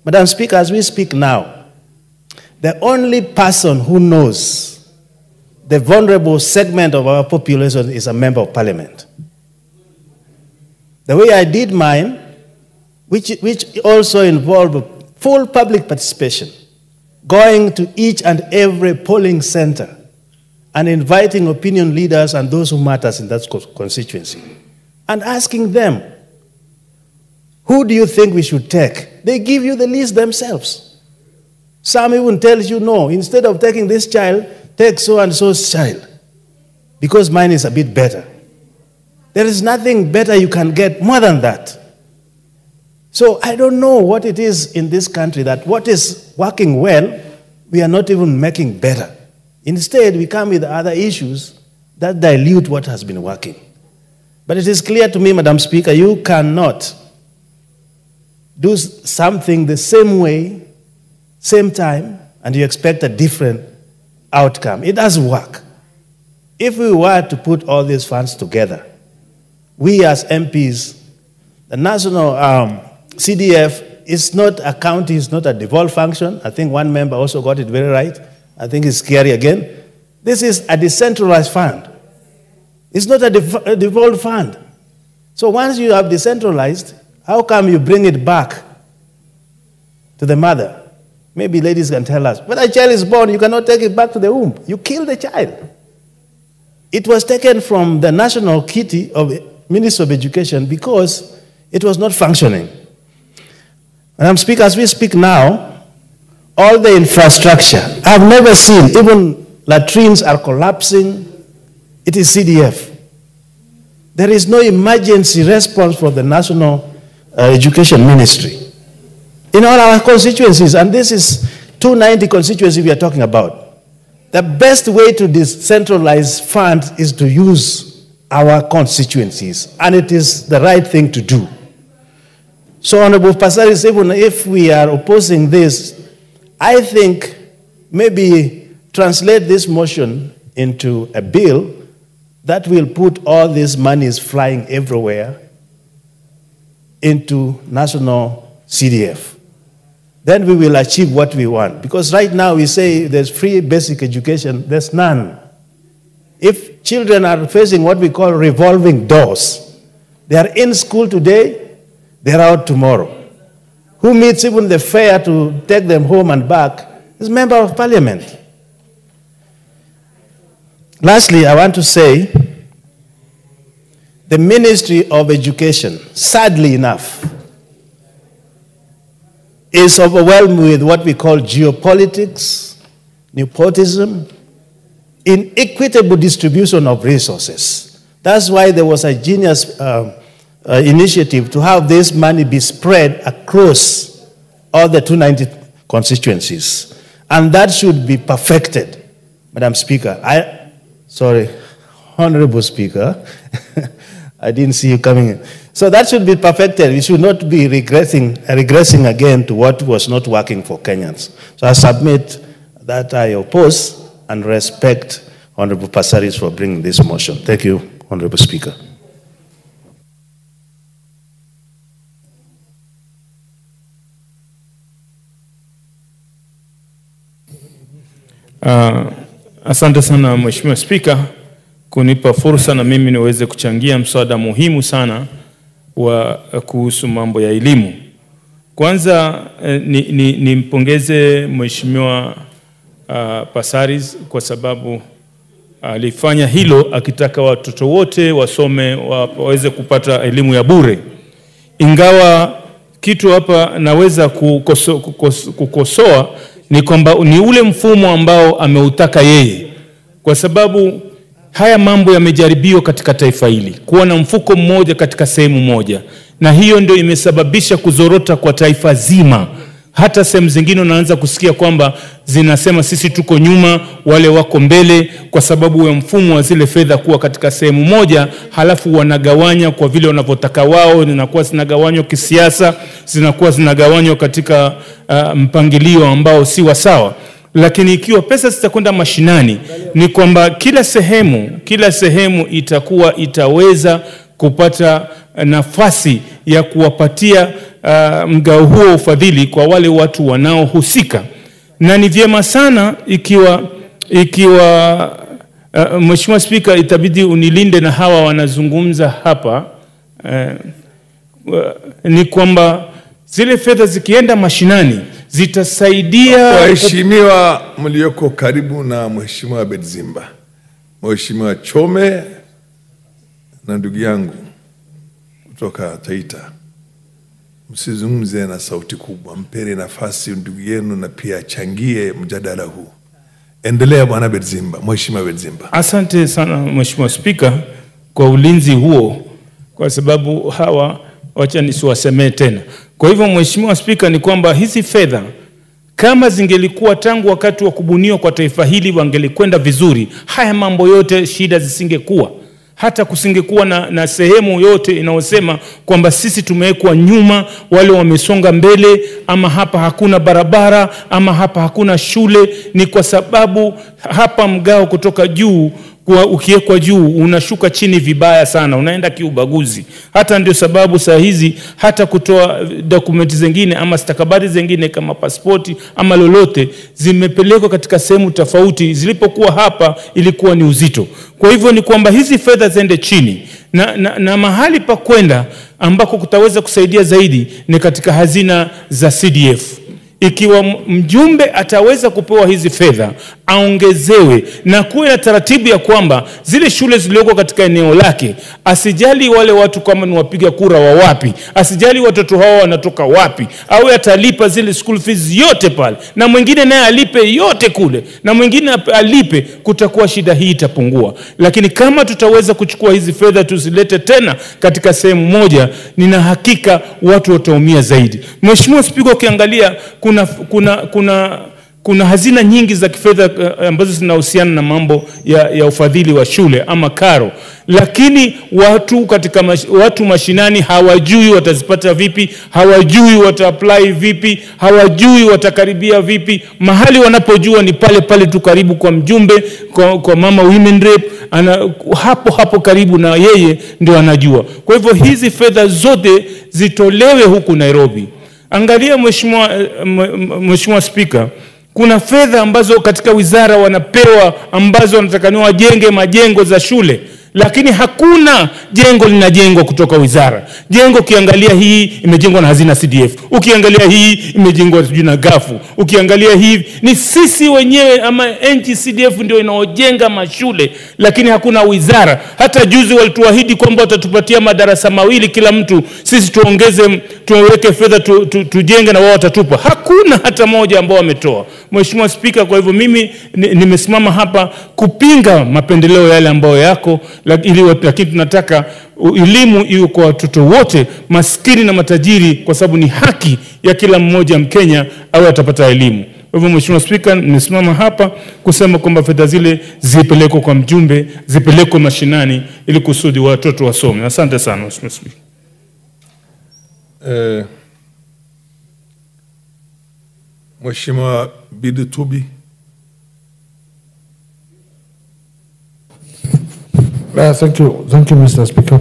Speaker 10: Madam Speaker, as we speak now, the only person who knows the vulnerable segment of our population is a member of parliament. The way I did mine, which also involved full public participation, going to each and every polling center and inviting opinion leaders and those who matters in that constituency and asking them, who do you think we should take? They give you the list themselves. Some even tells you, no, instead of taking this child, take so-and-so's child, because mine is a bit better. There is nothing better you can get more than that. So I don't know what it is in this country that what is working well, we are not even making better. Instead, we come with other issues that dilute what has been working. But it is clear to me, Madam Speaker, you cannot do something the same way, same time, and you expect a different outcome. It doesn't work. If we were to put all these funds together, we as MPs, the national CDF is not a county, it's not a devolved function. I think one member also got it very right. I think it's scary again. This is a decentralized fund. It's not a devolved fund. So once you have decentralized, how come you bring it back to the mother? Maybe ladies can tell us. When a child is born, you cannot take it back to the womb. You kill the child. It was taken from the national kitty of the Ministry of Education because it was not functioning. Madam Speaker, as we speak now, all the infrastructure, I've never seen, even latrines are collapsing. It is CDF. There is no emergency response for the National Education Ministry in all our constituencies, and this is 290 constituencies we are talking about. The best way to decentralize funds is to use our constituencies, and it is the right thing to do. So, Honorable Passaris, even if we are opposing this, I think maybe translate this motion into a bill that will put all these monies flying everywhere into national CDF. Then we will achieve what we want. Because right now we say there's free basic education, there's none. If children are facing what we call revolving doors, they are in school today, they're out tomorrow. Who meets even the fare to take them home and back is member of parliament. Lastly, I want to say the Ministry of Education, sadly enough, is overwhelmed with what we call geopolitics, nepotism, inequitable distribution of resources. That's why there was a genius initiative to have this money be spread across all the 290 constituencies. And that should be perfected, Madam Speaker. Honorable Speaker, I didn't see you coming in. So that should be perfected. We should not be regressing again to what was not working for Kenyans. So I submit that I oppose and respect Honorable Passaris for bringing this motion. Thank you, Honorable Speaker.
Speaker 11: Asante sana Mheshimiwa Spika kunipa fursa na mimi niweze kuchangia mswada muhimu sana wa kuhusu mambo ya elimu. Kwanza nimpongeze Mheshimiwa Passaris kwa sababu alifanya hilo akitaka watoto wote wasome waweze kupata elimu ya bure. Ingawa kitu hapa naweza kukosoa ni kwamba ni ule mfumo ambao ameutaka yeye, kwa sababu haya mambo yamejaribiwa katika taifa hili kuwa na mfuko mmoja katika sehemu moja, na hiyo ndio imesababisha kuzorota kwa taifa zima. Hata sehemu zingine unaanza kusikia kwamba zinasema sisi tuko nyuma, wale wako mbele, kwa sababu ya mfumo wa zile fedha kuwa katika sehemu moja, halafu wanagawanya kwa vile wanavyotaka wao, zinakuwa zinagawanywa kisiasa, zinakuwa zinagawanywa katika mpangilio ambao si wa sawa. Lakini ikiwa pesa zitakwenda mashinani, ni kwamba kila sehemu itaweza kupata nafasi ya kuwapatia mgao huo ufadhili kwa wale watu wanaohusika. Na ni vyema sana ikiwa Mheshimiwa Spika, itabidi unilinde na hawa wanazungumza hapa, ni kwamba zile fedha zikienda mashinani zitasaidia.
Speaker 12: Waheshimiwa mlioko karibu na Mheshimiwa Bedzimba, Mheshimiwa Chome na ndugu yangu kutoka Taita, msizungumze na sauti kubwa, mpeni nafasi ndugu yenu na pia changie mjadala huu. Endelea Bwana Bedzimba, Mheshimiwa Bedzimba.
Speaker 11: Asante sana Mheshimiwa Spika kwa ulinzi huo, kwa sababu hawa wacha nisiwasemee tena. Kwa hivyo Mheshimiwa Spika, ni kwamba hizi fedha kama zingelikuwa tangu wakati wa kubuniwa kwa taifa hili wangelikwenda vizuri, haya mambo yote shida zisingekuwa. hata kusingekuwa na sehemu yote inayosema kwamba sisi tumewekwa nyuma, wale wamesonga mbele, ama hapa hakuna barabara, ama hapa hakuna shule. Ni kwa sababu hapa mgao kutoka juu, ukiwekwa juu unashuka chini vibaya sana, unaenda kiubaguzi. Hata ndio sababu saa hizi hata kutoa dokumenti zingine ama stakabadhi zingine kama pasipoti ama lolote zimepelekwa katika sehemu tofauti, zilipokuwa hapa ilikuwa ni uzito. Kwa hivyo ni kwamba hizi fedha ziende chini na mahali pa kwenda ambako kutaweza kusaidia zaidi ni katika hazina za CDF. Ikiwa mjumbe ataweza kupewa hizi fedha, aongezewe na kuwe na taratibu ya kwamba zile shule zilizoko katika eneo lake, asijali wale watu kama ni wapiga kura wa wapi, asijali watoto hao wanatoka wapi, au atalipa zile school fees yote pale, na mwingine naye alipe yote kule, na mwingine alipe, kutakuwa shida hii itapungua. Lakini kama tutaweza kuchukua hizi fedha tuzilete tena katika sehemu moja, nina hakika watu wataumia zaidi. Mheshimiwa Spika, ukiangalia kuna hazina nyingi za kifedha ambazo zinahusiana na mambo ya ufadhili wa shule ama karo, lakini watu mashinani hawajui watazipata vipi, hawajui wata-apply vipi, hawajui watakaribia vipi. Mahali wanapojua ni pale pale tu karibu kwa mjumbe, kwa mama women rep, hapo karibu na yeye ndio anajua. Kwa hivyo hizi fedha zote zitolewe huku Nairobi. Angalia Mheshimiwa Spika, kuna fedha ambazo katika wizara wanapewa ambazo wanatakaniwa wajenge majengo za shule, lakini hakuna jengo linajengwa kutoka wizara. Jengo ukiangalia hii imejengwa na hazina CDF, ukiangalia hii imejengwa na gafu, ukiangalia hii ni sisi wenyewe ama NGCDF ndio inaojenga mashule, lakini hakuna wizara. Hata juzi walituahidi kwamba watatupatia madarasa 2 kila mtu, sisi tuweke fedha tujenge na wao watatupa. Hakuna hata moja ambao wametoa. Mheshimiwa Spika, kwa hivyo mimi nimesimama hapa kupinga mapendeleo yale ambayo yako, lakini tunataka elimu iwe kwa watoto wote, maskini na matajiri, kwa sababu ni haki ya kila mmoja Mkenya awe atapata elimu. Kwa hivyo Mheshimiwa Spika, nimesimama hapa kusema kwamba fedha zile zipelekwe kwa mjumbe, zipelekwe mashinani ili kusudi watoto wasome. Asante sana Mheshimiwa Spika.
Speaker 12: Mheshimiwa Bidu Tubi.
Speaker 13: Thank you, Mr. Speaker,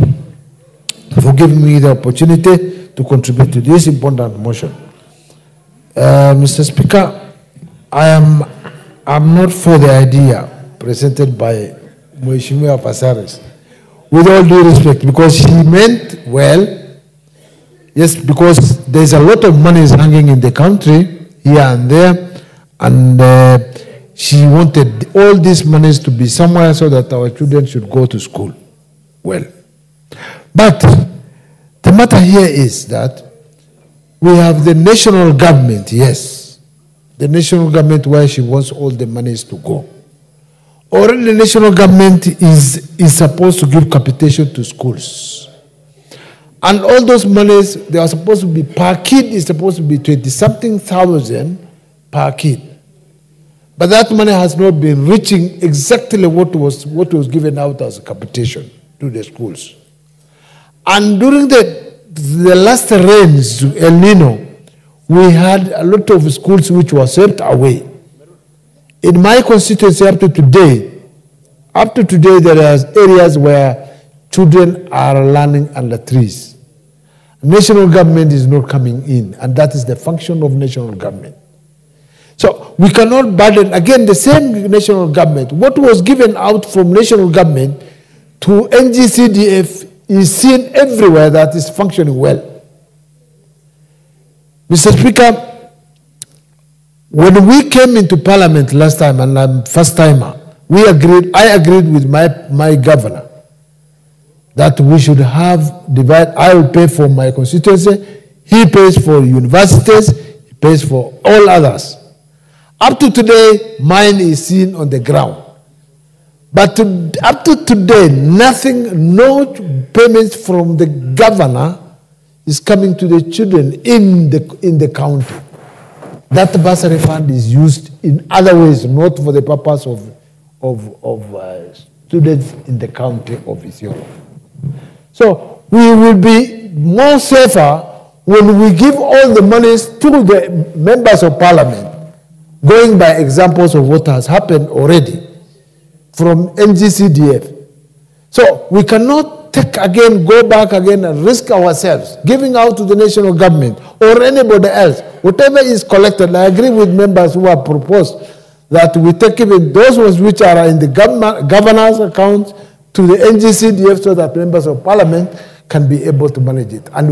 Speaker 13: for giving me the opportunity to contribute to this important motion. Mr. Speaker, I'm not for the idea presented by Mheshimiwa Pasaris, with all due respect, because he meant well. Yes, because there's a lot of money is hanging in the country here and there, and she wanted all these monies to be somewhere so that our children should go to school. Well, but the matter here is that we have the national government, yes, the national government where she wants all the monies to go. Already the national government is supposed to give capitation to schools. And all those monies, they are supposed to be, per kid is supposed to be 20-something thousand per kid. But that money has not been reaching exactly what was given out as a capitation to the schools. And during the last rains, El Nino, we had a lot of schools which were swept away. In my constituency up to today, there are areas where children are learning under trees. National government is not coming in, and that is the function of national government. So we cannot burden, again, the same national government. What was given out from national government to NGCDF is seen everywhere that is functioning well. Mr. Speaker, when we came into Parliament last time, and I'm first timer, I agreed with my governor that we should have I will pay for my constituency, he pays for universities, he pays for all others. Up to today, mine is seen on the ground. But up to today, nothing, no payments from the governor is coming to the children in the county. That bursary fund is used in other ways, not for the purpose of students in the county of Isiolo. So we will be more safer when we give all the monies to the members of parliament, going by examples of what has happened already from NGCDF. So we cannot go back again and risk ourselves, giving out to the national government or anybody else. Whatever is collected, I agree with members who have proposed that we take even those ones which are in the governor's account to the NGCDF so that members of parliament can be able to manage it. And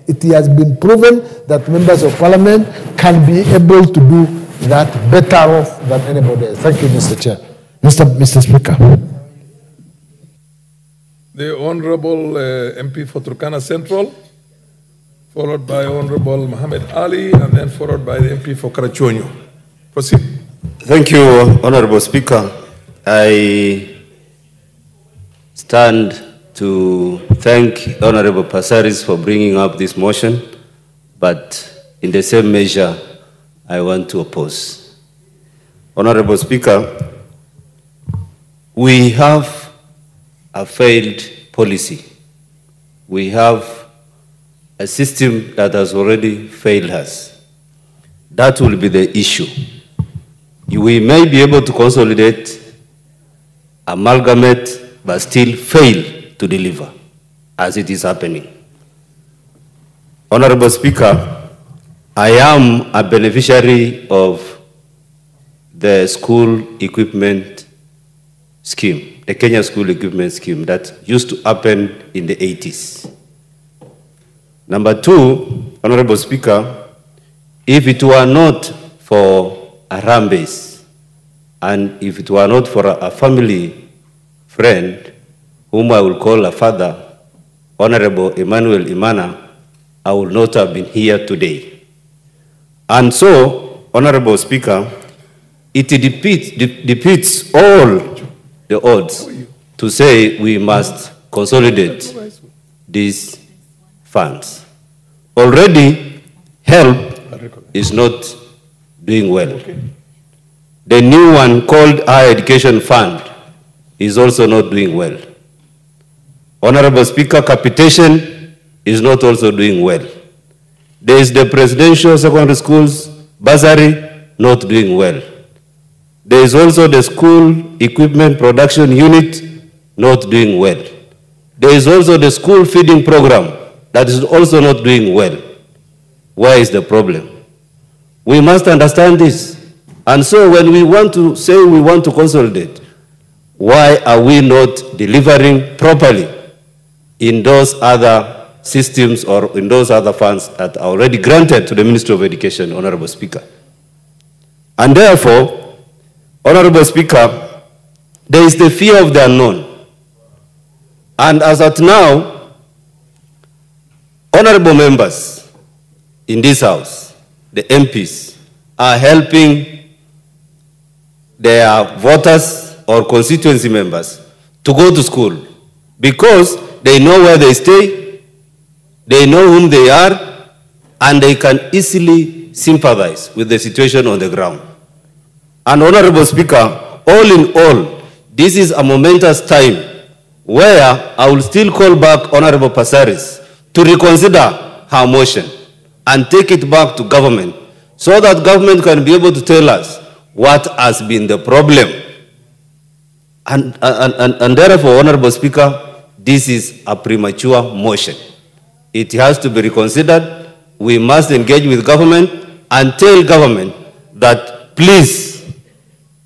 Speaker 13: it has been proven that members of parliament can be able to do that better off than anybody else. Thank you, Mr. Chair. Mr. Speaker.
Speaker 12: The Honorable MP for Turkana Central, followed by Honorable Mohammed Ali, and then followed by the MP for Karachuonyo. Proceed.
Speaker 14: Thank you, Honorable Speaker. I stand to thank Honorable Passaris for bringing up this motion, but in the same measure, I want to oppose. Honorable Speaker, we have a failed policy. We have a system that has already failed us. That will be the issue. We may be able to consolidate, amalgamate, but still fail to deliver, as it is happening. Honorable Speaker, I am a beneficiary of the school equipment scheme, the Kenya School Equipment Scheme that used to happen in the 80s. Number two, Honorable Speaker, if it were not for a RAM base, and if it were not for a family friend, whom I will call a father, Honorable Emmanuel Imana, I would not have been here today. And so, Honorable Speaker, it defeats all the odds to say we must consolidate these funds. Already, help is not doing well. The new one called Higher Education Fund is also not doing well. Honorable Speaker, capitation is not also doing well. There is the Presidential Secondary Schools bursary not doing well. There is also the School Equipment Production Unit not doing well. There is also the School Feeding Program that is also not doing well. Where is the problem? We must understand this. And so when we want to say we want to consolidate, why are we not delivering properly in those other systems or in those other funds that are already granted to the Ministry of Education, Honorable Speaker? And therefore, Honorable Speaker, there is the fear of the unknown. And as at now, honorable members in this House, the MPs, are helping their voters or constituency members to go to school because they know where they stay, they know whom they are, and they can easily sympathize with the situation on the ground. And Honorable Speaker, all in all, this is a momentous time where I will still call back Honorable Passaris to reconsider her motion and take it back to government so that government can be able to tell us what has been the problem. And therefore, Honorable Speaker, this is a premature motion. It has to be reconsidered. We must engage with government and tell government that, please,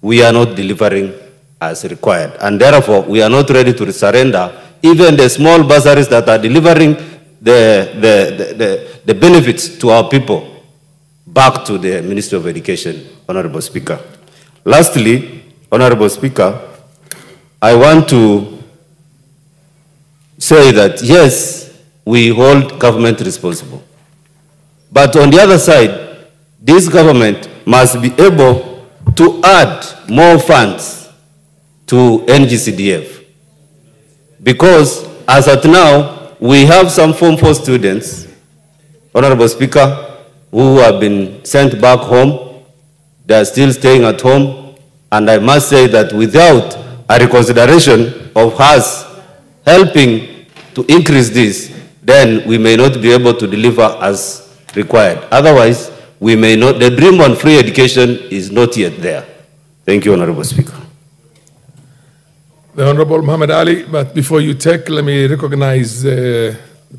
Speaker 14: we are not delivering as required. And therefore, we are not ready to surrender even the small bursaries that are delivering the benefits to our people back to the Ministry of Education, Honorable Speaker. Lastly, Honorable Speaker, I want to say that, yes, we hold government responsible. But on the other side, this government must be able to add more funds to NGCDF. Because as at now, we have some Form 4 students, Honorable Speaker, who have been sent back home. They are still staying at home. And I must say that without a reconsideration of us helping to increase this, then we may not be able to deliver as required. Otherwise, we may not, the dream on free education is not yet there. Thank you, Honorable Speaker.
Speaker 12: The Honorable Muhammad Ali, but before you take, let me recognize the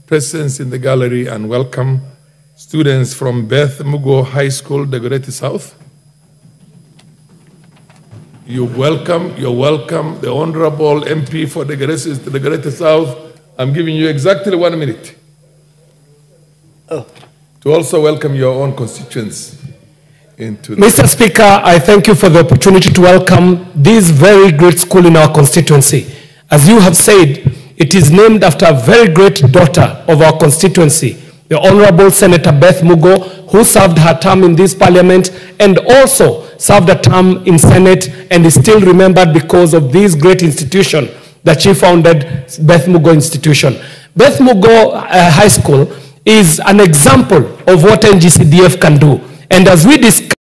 Speaker 12: presence in the gallery and welcome students from Beth Mugo High School, Dagoretti South. You're welcome, the Honorable MP for Dagoretti South. I'm giving you exactly 1 minute. To also welcome your own constituents into the...
Speaker 15: Mr. Speaker, I thank you for the opportunity to welcome this very great school in our constituency. As you have said, it is named after a very great daughter of our constituency, the Honorable Senator Beth Mugo, who served her term in this parliament and also served a term in Senate and is still remembered because of this great institution that she founded, Beth Mugo Institution. Beth Mugo High School is an example of what NGCDF can do. And as we discuss,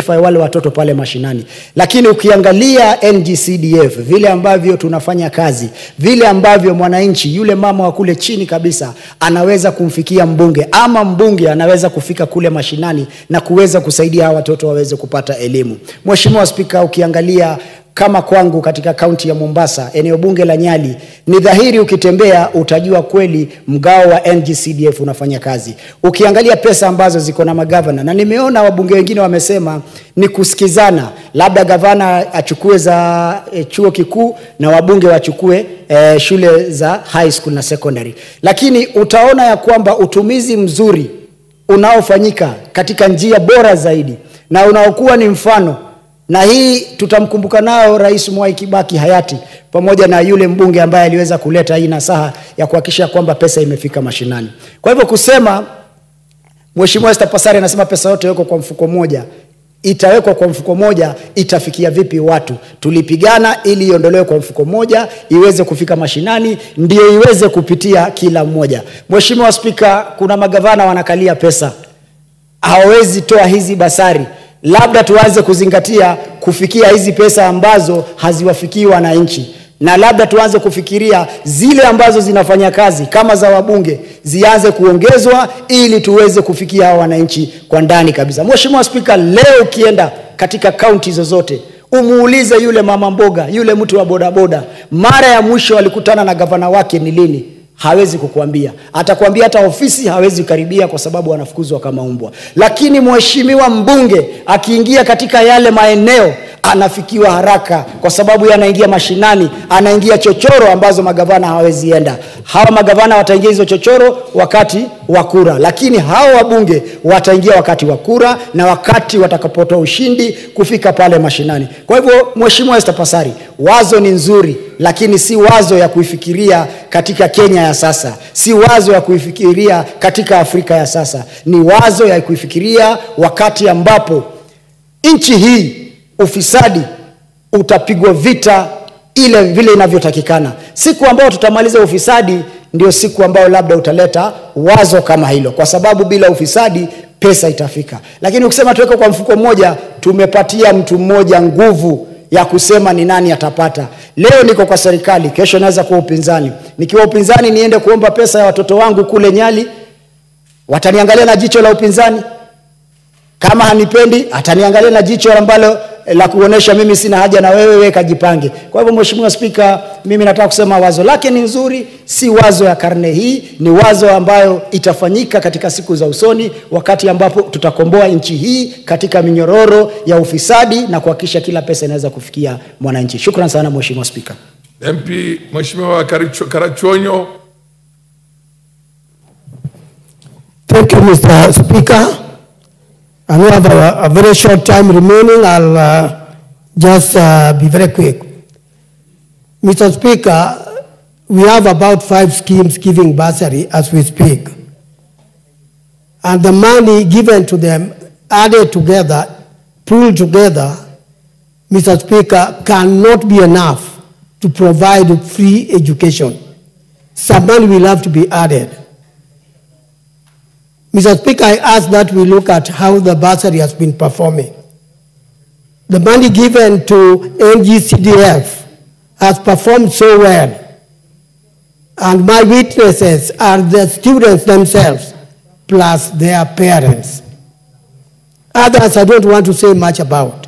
Speaker 16: wale watoto pale mashinani. Lakini ukiangalia NGCDF, vile ambavyo tunafanya kazi, vile ambavyo mwananchi, yule mama wa kule chini kabisa, anaweza kumfikia mbunge, ama mbunge anaweza kufika kule mashinani na kuweza kusaidia hawa watoto waweze kupata elimu. Mheshimiwa Spika, ukiangalia kama kwangu katika kaunti ya Mombasa, eneo bunge la Nyali, ni dhahiri ukitembea utajua kweli mgao wa NGCDF unafanya kazi. Ukiangalia pesa ambazo ziko na magavana, na nimeona wabunge wengine wamesema ni kusikizana, labda gavana achukue za chuo kikuu na wabunge wachukue shule za high school na secondary. Lakini utaona ya kwamba utumizi mzuri unaofanyika katika njia bora zaidi na unaokuwa ni mfano. Na hii tutamkumbuka nao Rais Mwai Kibaki hayati, pamoja na yule mbunge ambaye aliweza kuleta hii nasaha ya kuhakikisha kwamba pesa imefika mashinani. Kwa hivyo kusema Mheshimiwa Esther Pasari anasema pesa yote yako kwa mfuko moja, itawekwa kwa mfuko moja, itafikia vipi watu? Tulipigana ili iondolewe kwa mfuko moja, iweze kufika mashinani, ndio iweze kupitia kila mmoja. Mheshimiwa Spika, kuna magavana wanakalia pesa, hawezi toa hizi basari. Labda tuanze kuzingatia kufikia hizi pesa ambazo haziwafikii wananchi, na labda tuanze kufikiria zile ambazo zinafanya kazi kama za wabunge zianze kuongezwa ili tuweze kufikia wananchi kwa ndani kabisa. Mheshimiwa Spika, leo ukienda katika kaunti zozote umuulize yule mama mboga, yule mtu wa bodaboda, mara ya mwisho alikutana na gavana wake ni lini? Hawezi kukuambia. Atakwambia hata ofisi hawezi karibia kwa sababu wanafukuzwa kama umbwa. Lakini mheshimiwa mbunge akiingia katika yale maeneo anafikiwa haraka kwa sababu yanaingia mashinani, anaingia chochoro ambazo magavana hawezi enda. Hawa magavana wataingia hizo chochoro wakati wa kura, lakini hawa wabunge wataingia wakati wa kura na wakati watakapotoa ushindi kufika pale mashinani. Kwa hivyo Mheshimiwa Esther Pasari, wazo ni nzuri, lakini si wazo ya kuifikiria katika Kenya ya sasa, si wazo ya kuifikiria katika Afrika ya sasa, ni wazo ya kuifikiria wakati ambapo nchi hii ufisadi utapigwa vita ile vile inavyotakikana. Siku ambayo tutamaliza ufisadi ndio siku ambayo labda utaleta wazo kama hilo, kwa sababu bila ufisadi pesa itafika. Lakini ukisema tuweke kwa mfuko mmoja, tumepatia mtu mmoja nguvu ya kusema ni nani atapata. Leo niko kwa serikali, kesho naweza kuwa upinzani. Nikiwa upinzani niende kuomba pesa ya watoto wangu kule Nyali, wataniangalia na jicho la upinzani. Kama hanipendi ataniangalia na jicho ambalo la kuonesha mimi sina haja na wewe, wewe kajipange. Kwa hivyo Mheshimiwa Spika, mimi nataka kusema wazo lake ni nzuri, si wazo ya karne hii, ni wazo ambayo itafanyika katika siku za usoni, wakati ambapo tutakomboa nchi hii katika minyororo ya ufisadi na kuhakikisha kila pesa inaweza kufikia mwananchi. Shukrani sana Mheshimiwa Spika.
Speaker 12: MP Mheshimiwa Karachuonyo.
Speaker 13: Thank you, Mr. Speaker.
Speaker 17: I know I have a very short time remaining. I'll just be very quick. Mr. Speaker, we have about 5 schemes giving bursary as we speak. And the money given to them, added together, pooled together, Mr. Speaker, cannot be enough to provide free education. Some money will have to be added. Mr. Speaker, I ask that we look at how the bursary has been performing. The money given to NGCDF has performed so well. And my witnesses are the students themselves, plus their parents. Others I don't want to say much about.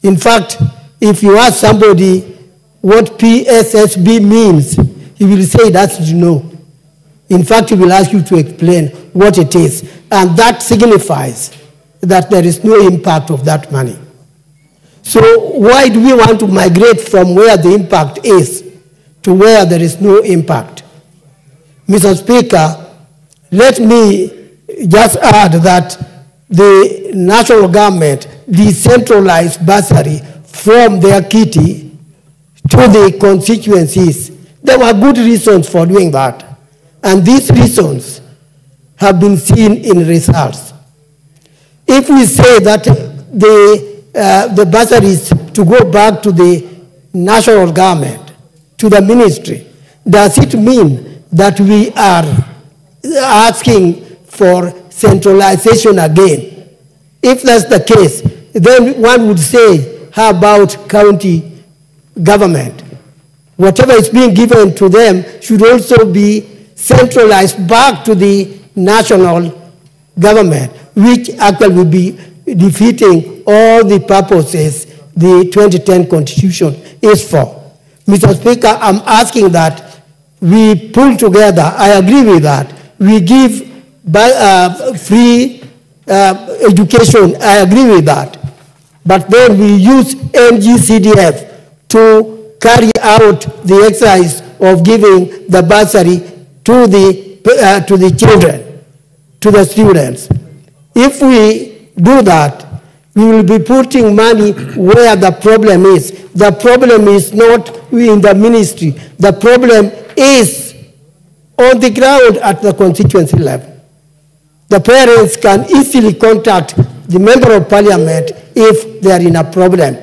Speaker 17: In fact, if you ask somebody what PSSB means, he will say that's no. In fact, he will ask you to explain what it is. And that signifies that there is no impact of that money. So why do we want to migrate from where the impact is to where there is no impact? Mr. Speaker, let me just add that the national government decentralized bursary from their kitty to the constituencies. There were good reasons for doing that. And these reasons have been seen in results. If we say that the bursaries to go back to the national government, to the ministry, does it mean that we are asking for centralization again? If that's the case, then one would say, how about county government? Whatever is being given to them should also be centralized back to the national government, which actually will be defeating all the purposes the 2010 Constitution is for. Mr. Speaker, I'm asking that we pull together. I agree with that. We give free education. I agree with that. But then we use NGCDF to carry out the exercise of giving the bursary to the children, to the students. If we do that, we will be putting money where the problem is. The problem is not in the ministry. The problem is on the ground at the constituency level. The parents can easily contact the member of parliament if they are in a problem.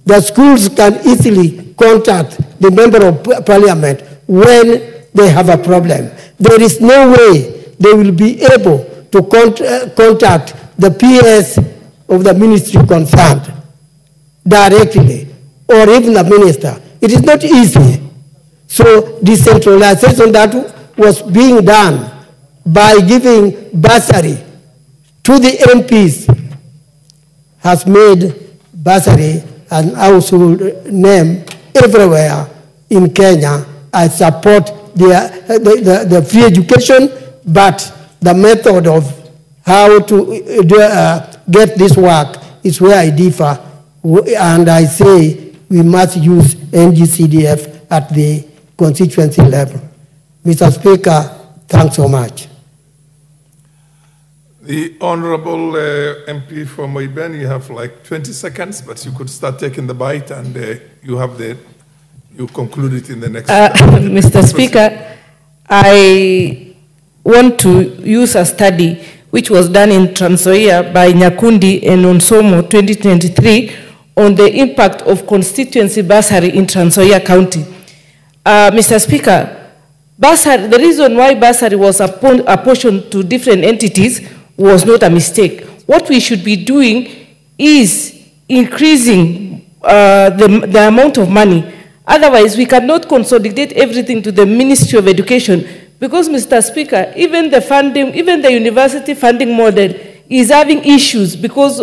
Speaker 17: The schools can easily contact the member of parliament when they have a problem. There is no way they will be able to contact the PS of the ministry concerned directly, or even the minister. It is not easy. So decentralization that was being done by giving bursary to the MPs has made bursary an household name everywhere in Kenya. I support the free education, but the method of how to get this work is where I differ, and I say we must use NGCDF at the constituency level. Mr. Speaker, thanks so much.
Speaker 12: The Honorable MP from Moiben, you have like 20 seconds, but you could start taking the bite, and you conclude it in the next.
Speaker 18: Mr. Speaker, I want to use a study which was done in Trans Nzoia by Nyakundi and Onsomo 2023 on the impact of constituency bursary in Trans Nzoia County. Mr. Speaker, bursary, the reason why bursary was apportioned to different entities was not a mistake. What we should be doing is increasing the amount of money. Otherwise, we cannot consolidate everything to the Ministry of Education, because, Mr. Speaker, even the funding, even the university funding model is having issues because,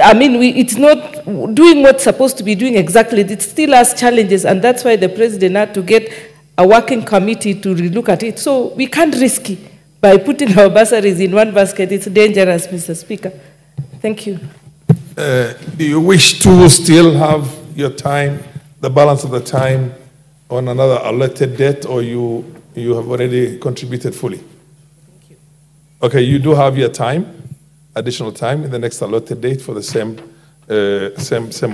Speaker 18: I mean, it's not doing what's supposed to be doing exactly. It still has challenges, and that's why the president had to get a working committee to relook at it. So we can't risk it by putting our bursaries in one basket. It's dangerous, Mr. Speaker. Thank you.
Speaker 12: Do you wish to still have your time, the balance of the time, on another allotted date, or you have already contributed fully? Thank you. Okay, you do have your time. additional time in the next allotted date for the same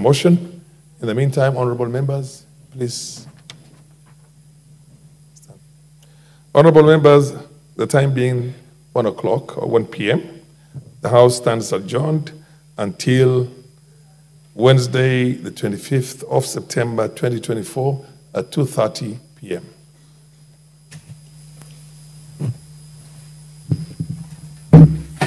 Speaker 12: motion. In the meantime, honorable members, please stand. Honorable members, the time being 1 o'clock or 1 p.m., the House stands adjourned until Wednesday, the 25th of September, 2024 at 2:30 p.m.